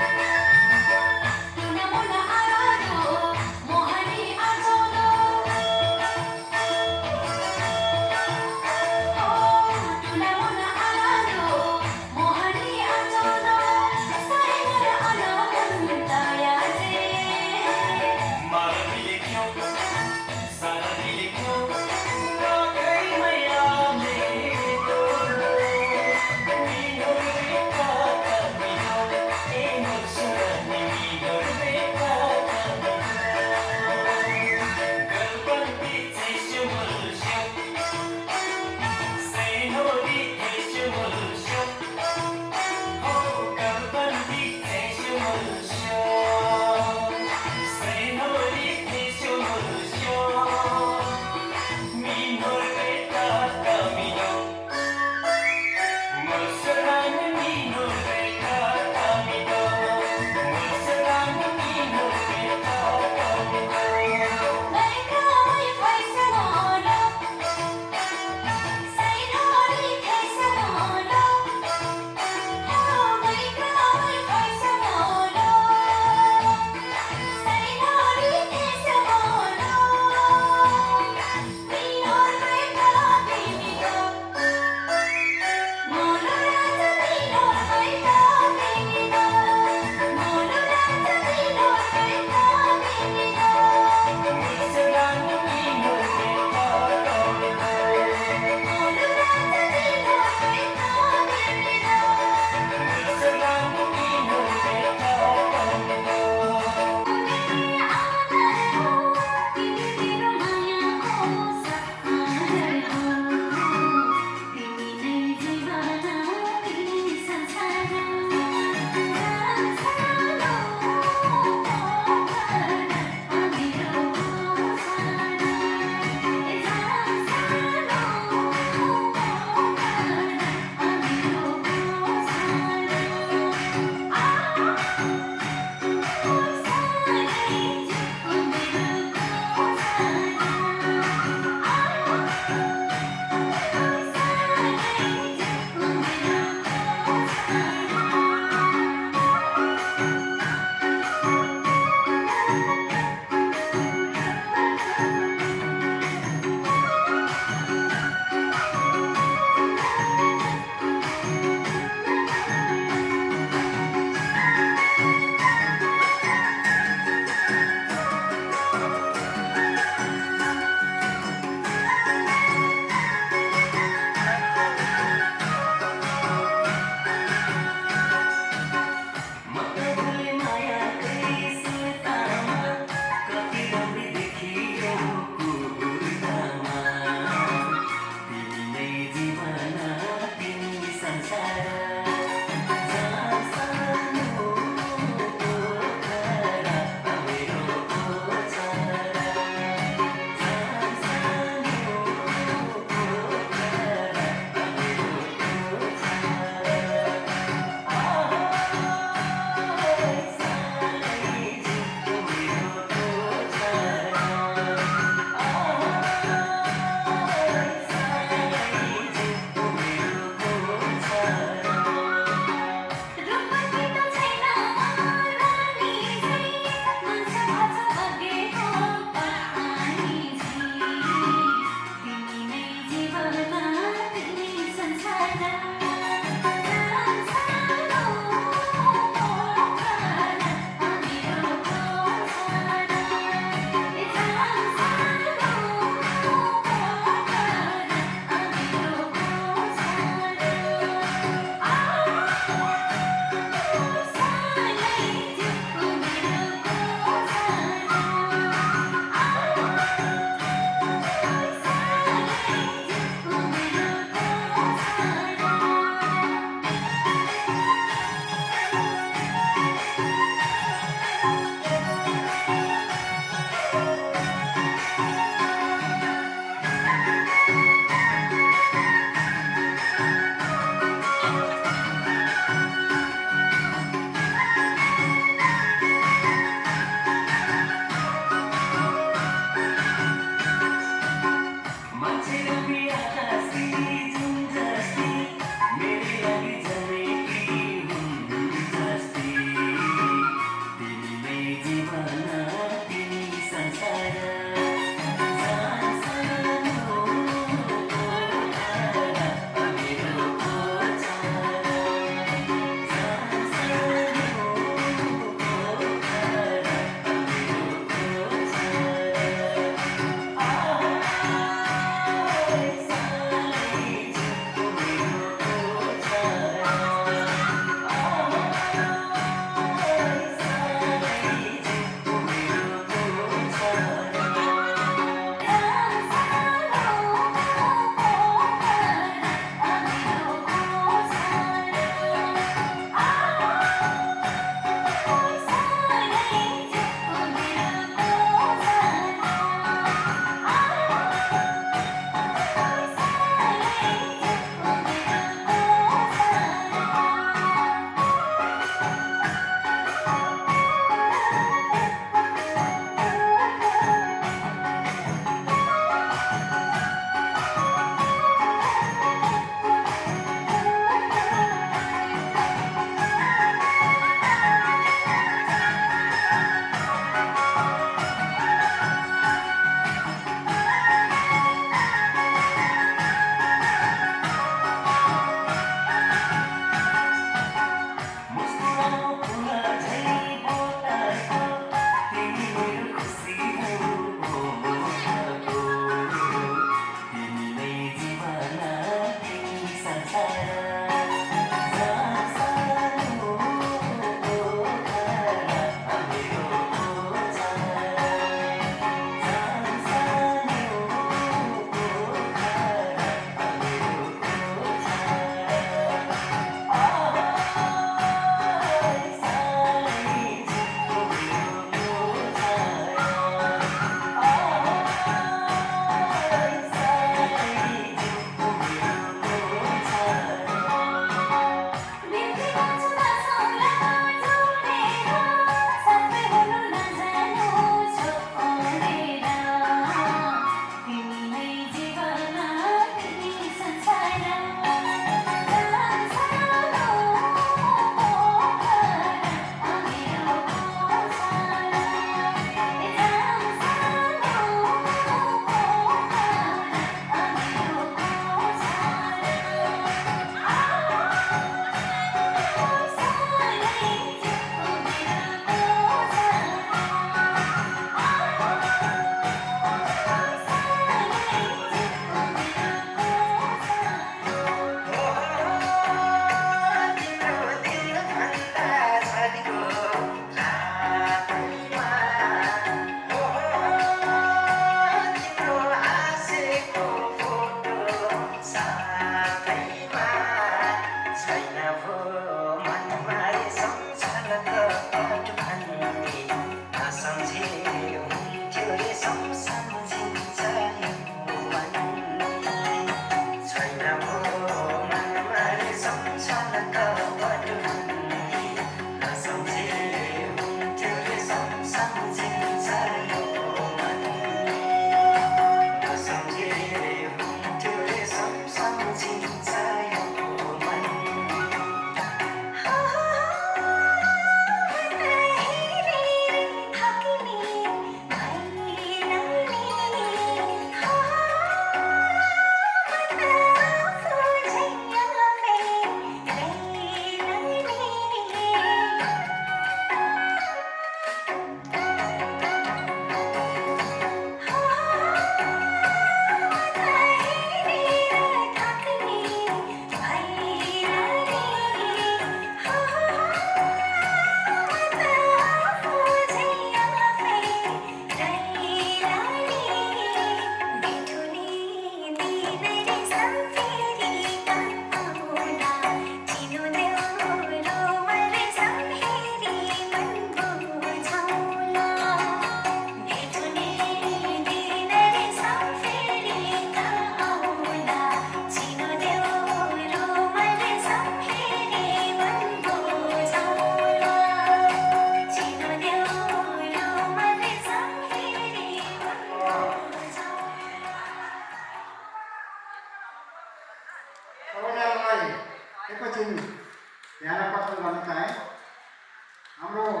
हाम्रो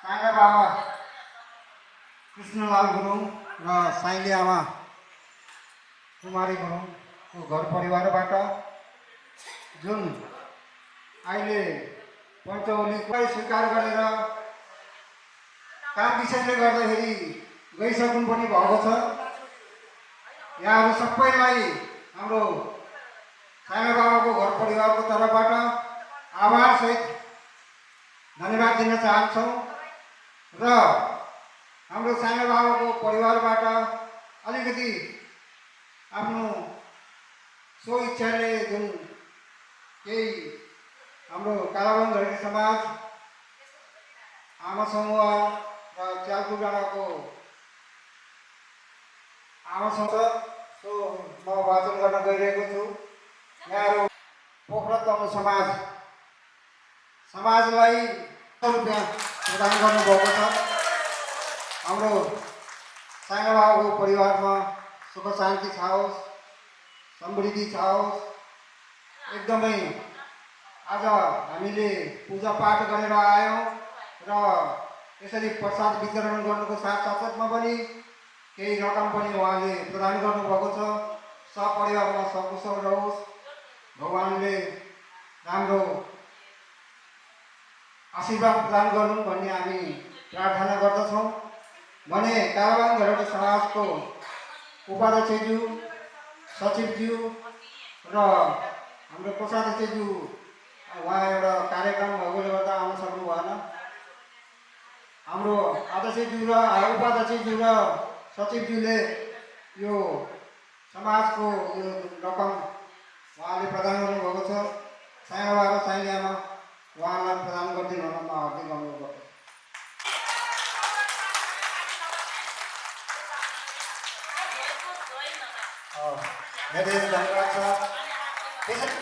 साइला बाबा कृष्णलाल गुरुङ र साइली आमा कुमारी गुरुङको घर परिवारबाट जुन अहिले पञ्चौलीलाई स्वीकार गरेर काम विषयले गर्दाखेरि गइसक्नु पनि भएको छ। यहाँहरू सबैलाई हाम्रो साइला बाबाको घर परिवारको तर्फबाट आभारसहित धन्यवाद दिन चाहन्छौँ र हाम्रो साइला बाबाको परिवारबाट अलिकति आफ्नो सो इच्छाले जुन केही हाम्रो कालावन धर्मी समाज आमा समूह र च्याल्कु डाँडाको आमा समूह सो म वाचन गर्न गइरहेको छु। यहाँहरू पोखरा तमु समाजलाई रुपियाँ प्रदान गर्नुभएको छ। हाम्रो साइला बाबाको परिवारमा सुख शान्ति छाओस्, समृद्धि छाओस्। एकदमै आज हामीले पूजापाठ गरेर आयौँ र यसरी प्रसाद वितरण गर्नुको साथसाथमा पनि केही रकम पनि उहाँले प्रदान गर्नुभएको छ। सपरिवारमा सकुशल रहोस्, भगवान्ले राम्रो आशीर्वाद प्रदान गर्नु भन्ने हामी प्रार्थना गर्दछौँ। भने कालाबाङ घरको समाजको उपाध्यक्षज्यू, सचिवज्यू र हाम्रो कोषाध्यक्षज्यू उहाँ एउटा कार्यक्रम भएकोले गर्दा आउन सक्नु भएन। हाम्रो अध्यक्षज्यू र उपाध्यक्षज्यू र सचिवज्यूले यो समाजको यो रकम उहाँले प्रदान गर्नुभएको छ। साइला बाबा र साइली आमा उहाँलाई प्रदान गरिदिनु हुन म हार्दिक अनुरोध गर्छु। धेरै धन्यवाद छ। त्यसरी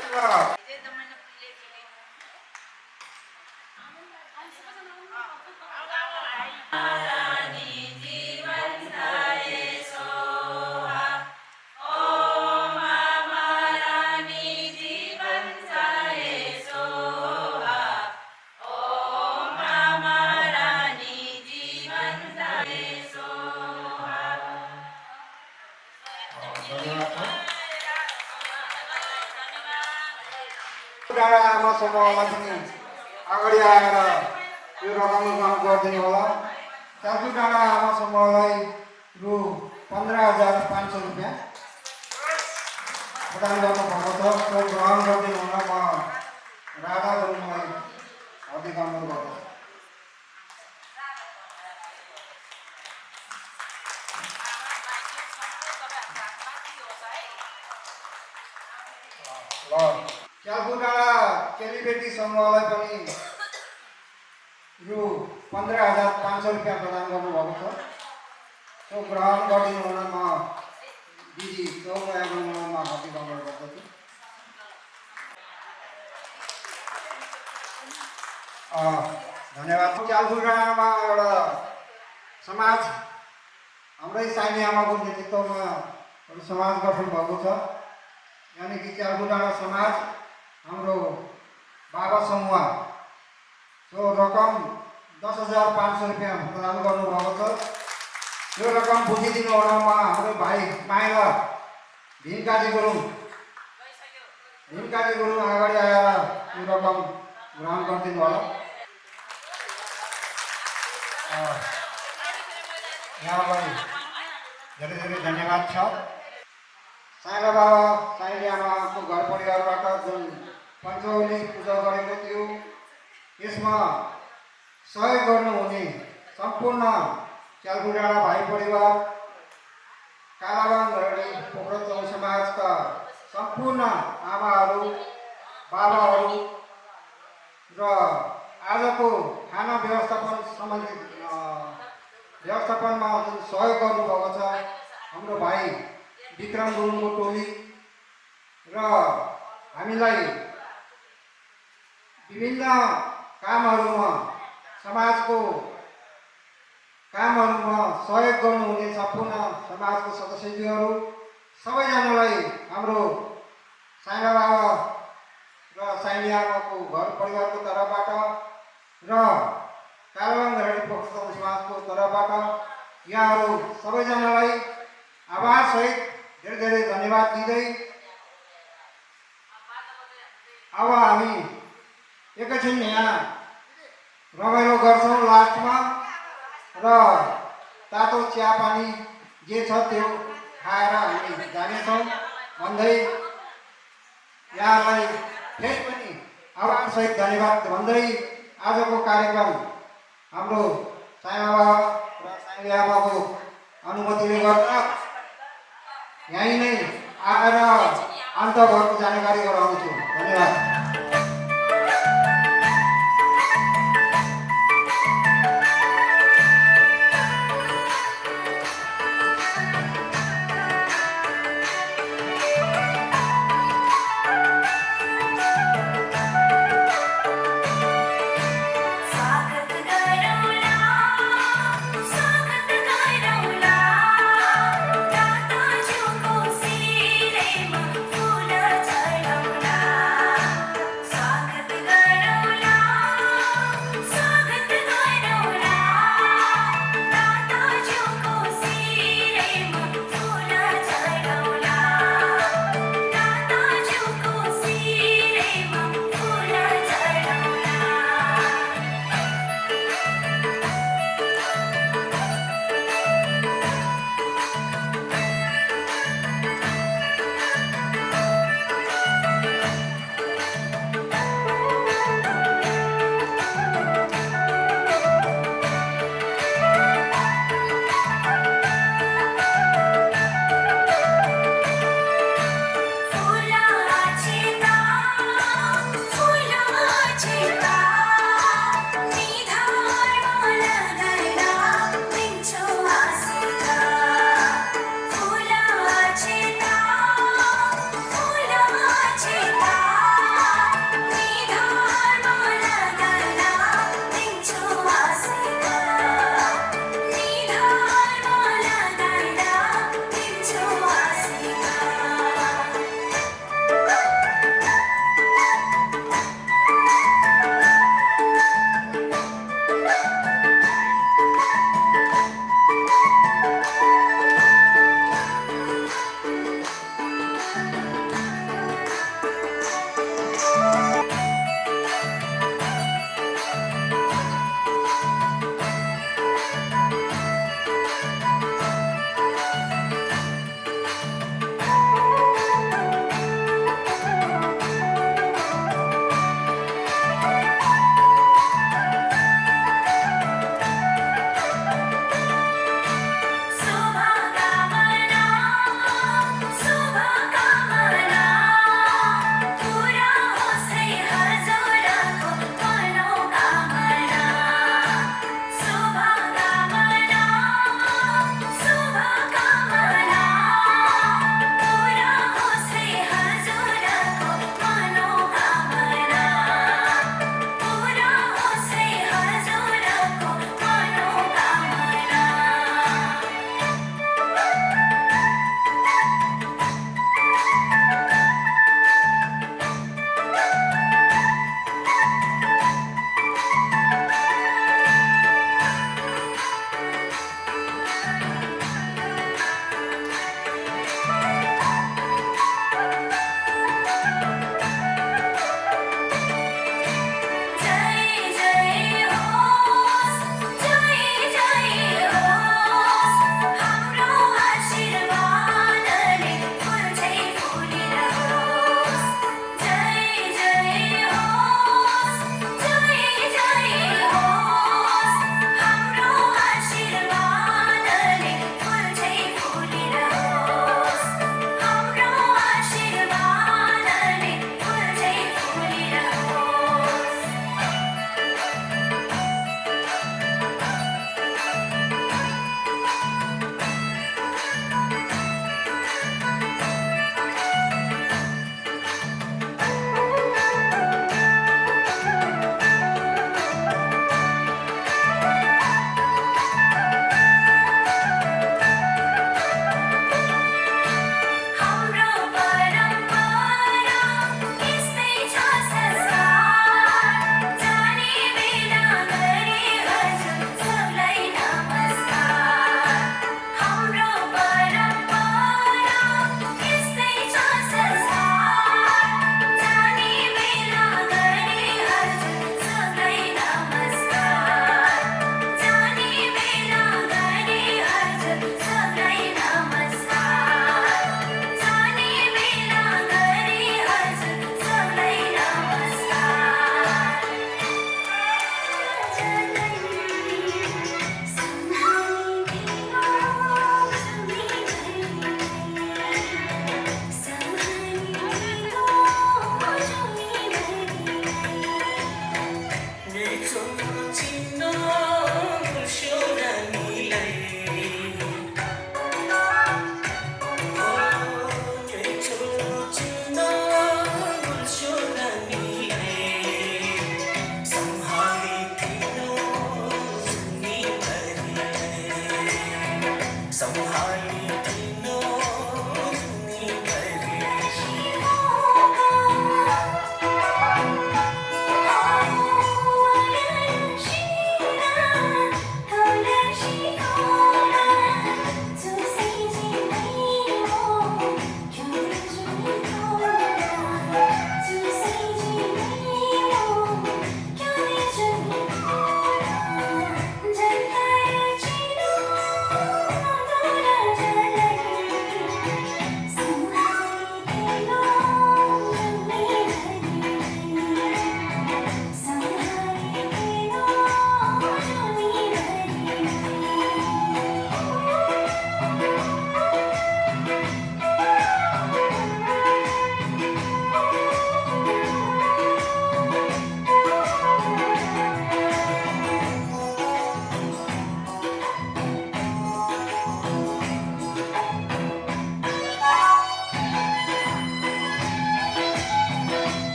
डाँडा आमा समूहलाई पनि अगाडि आएर यो रकम गरिदिनु होला। च्याल्कु डाँडा आमा समूहलाई रु 15,500 रुपियाँ प्रदान गर्नुभएको छ। त्यो ग्रहण गरिदिनु हुन म राधा गुरुङलाई हार्दिक अनुरोध गर्दछु। ल च्याल्कु डाँडा चेलीबेटी समूहलाई पनि रु 15,500 रुपियाँ प्रदान गर्नुभएको छ। त्यो ग्रहण गरिदिनु हुन म दिदी चौमाया गुरुङलाई म हार्दिक अनुरोध गर्दछु। धन्यवाद। च्याल्कु डाँडामा एउटा समाज हाम्रै साइली आमाको नेतृत्वमा एउटा समाज गठन भएको छ। यानि कि च्याल्कु डाँडा समाज हाम्रो बाबा समूह त्यो रकम 10,500 रुपियाँ प्रदान गर्नुभएको छ। त्यो रकम बुझिदिनु हुन म हाम्रो भाइ माइला भीमकाजी गुरुङ अगाडि आएर यो रकम ग्रहण गरिदिनु होला। यहाँलाई धेरै धेरै धन्यवाद छ। साइला बाबा साइली आमाको घर परिवारबाट जुन पञ्चौली पूजा गरेको थियो यसमा सहयोग गर्नुहुने सम्पूर्ण च्याल्कु डाँडा भाइ परिवार, कालाबाङ घरडी पोखरा चौर समाजका सम्पूर्ण आमाहरू, बाबाहरू र आजको खाना व्यवस्थापनमा जुन सहयोग गर्नुभएको छ हाम्रो भाइ विक्रम गुरुङको टोली र हामीलाई विभिन्न कामहरूमा समाजको कामहरूमा सहयोग गर्नुहुने सम्पूर्ण समाजको सदस्यज्यूहरू सबैजनालाई हाम्रो साइला बाबा र साइली आमाको घर परिवारको तर्फबाट र र कालबाङ घरेडी पक्ष समाजको तर्फबाट यहाँहरू सबैजनालाई आभारसहित धेरै धेरै धन्यवाद दिँदै अब हामी एकैछिन यहाँ रमाइलो गर्छौँ लास्टमा र तातो चिया पानी जे छ त्यो खाएर हामी जानेछौँ भन्दै यहाँलाई फेरि पनि आभारसहित धन्यवाद भन्दै आजको कार्यक्रम हाम्रो साई बाबा र साई आमाको अनुमतिले गर्दा यहीँ नै आएर अन्त भएको जानकारी गराउँछु। धन्यवाद।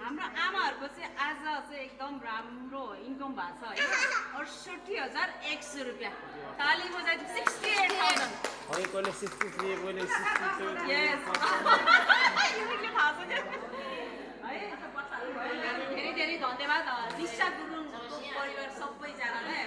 हाम्रो आमाहरूको चाहिँ आज चाहिँ एकदम राम्रो इन्कम भएको छ होइन 68,100 रुपियाँ ताली बजाइ 68,000 कहिले 63 कहिले 62 यस युनिकले थाहा छ है धेरै धेरै धन्यवाद निशा गुरुङको परिवार सबैजनालाई है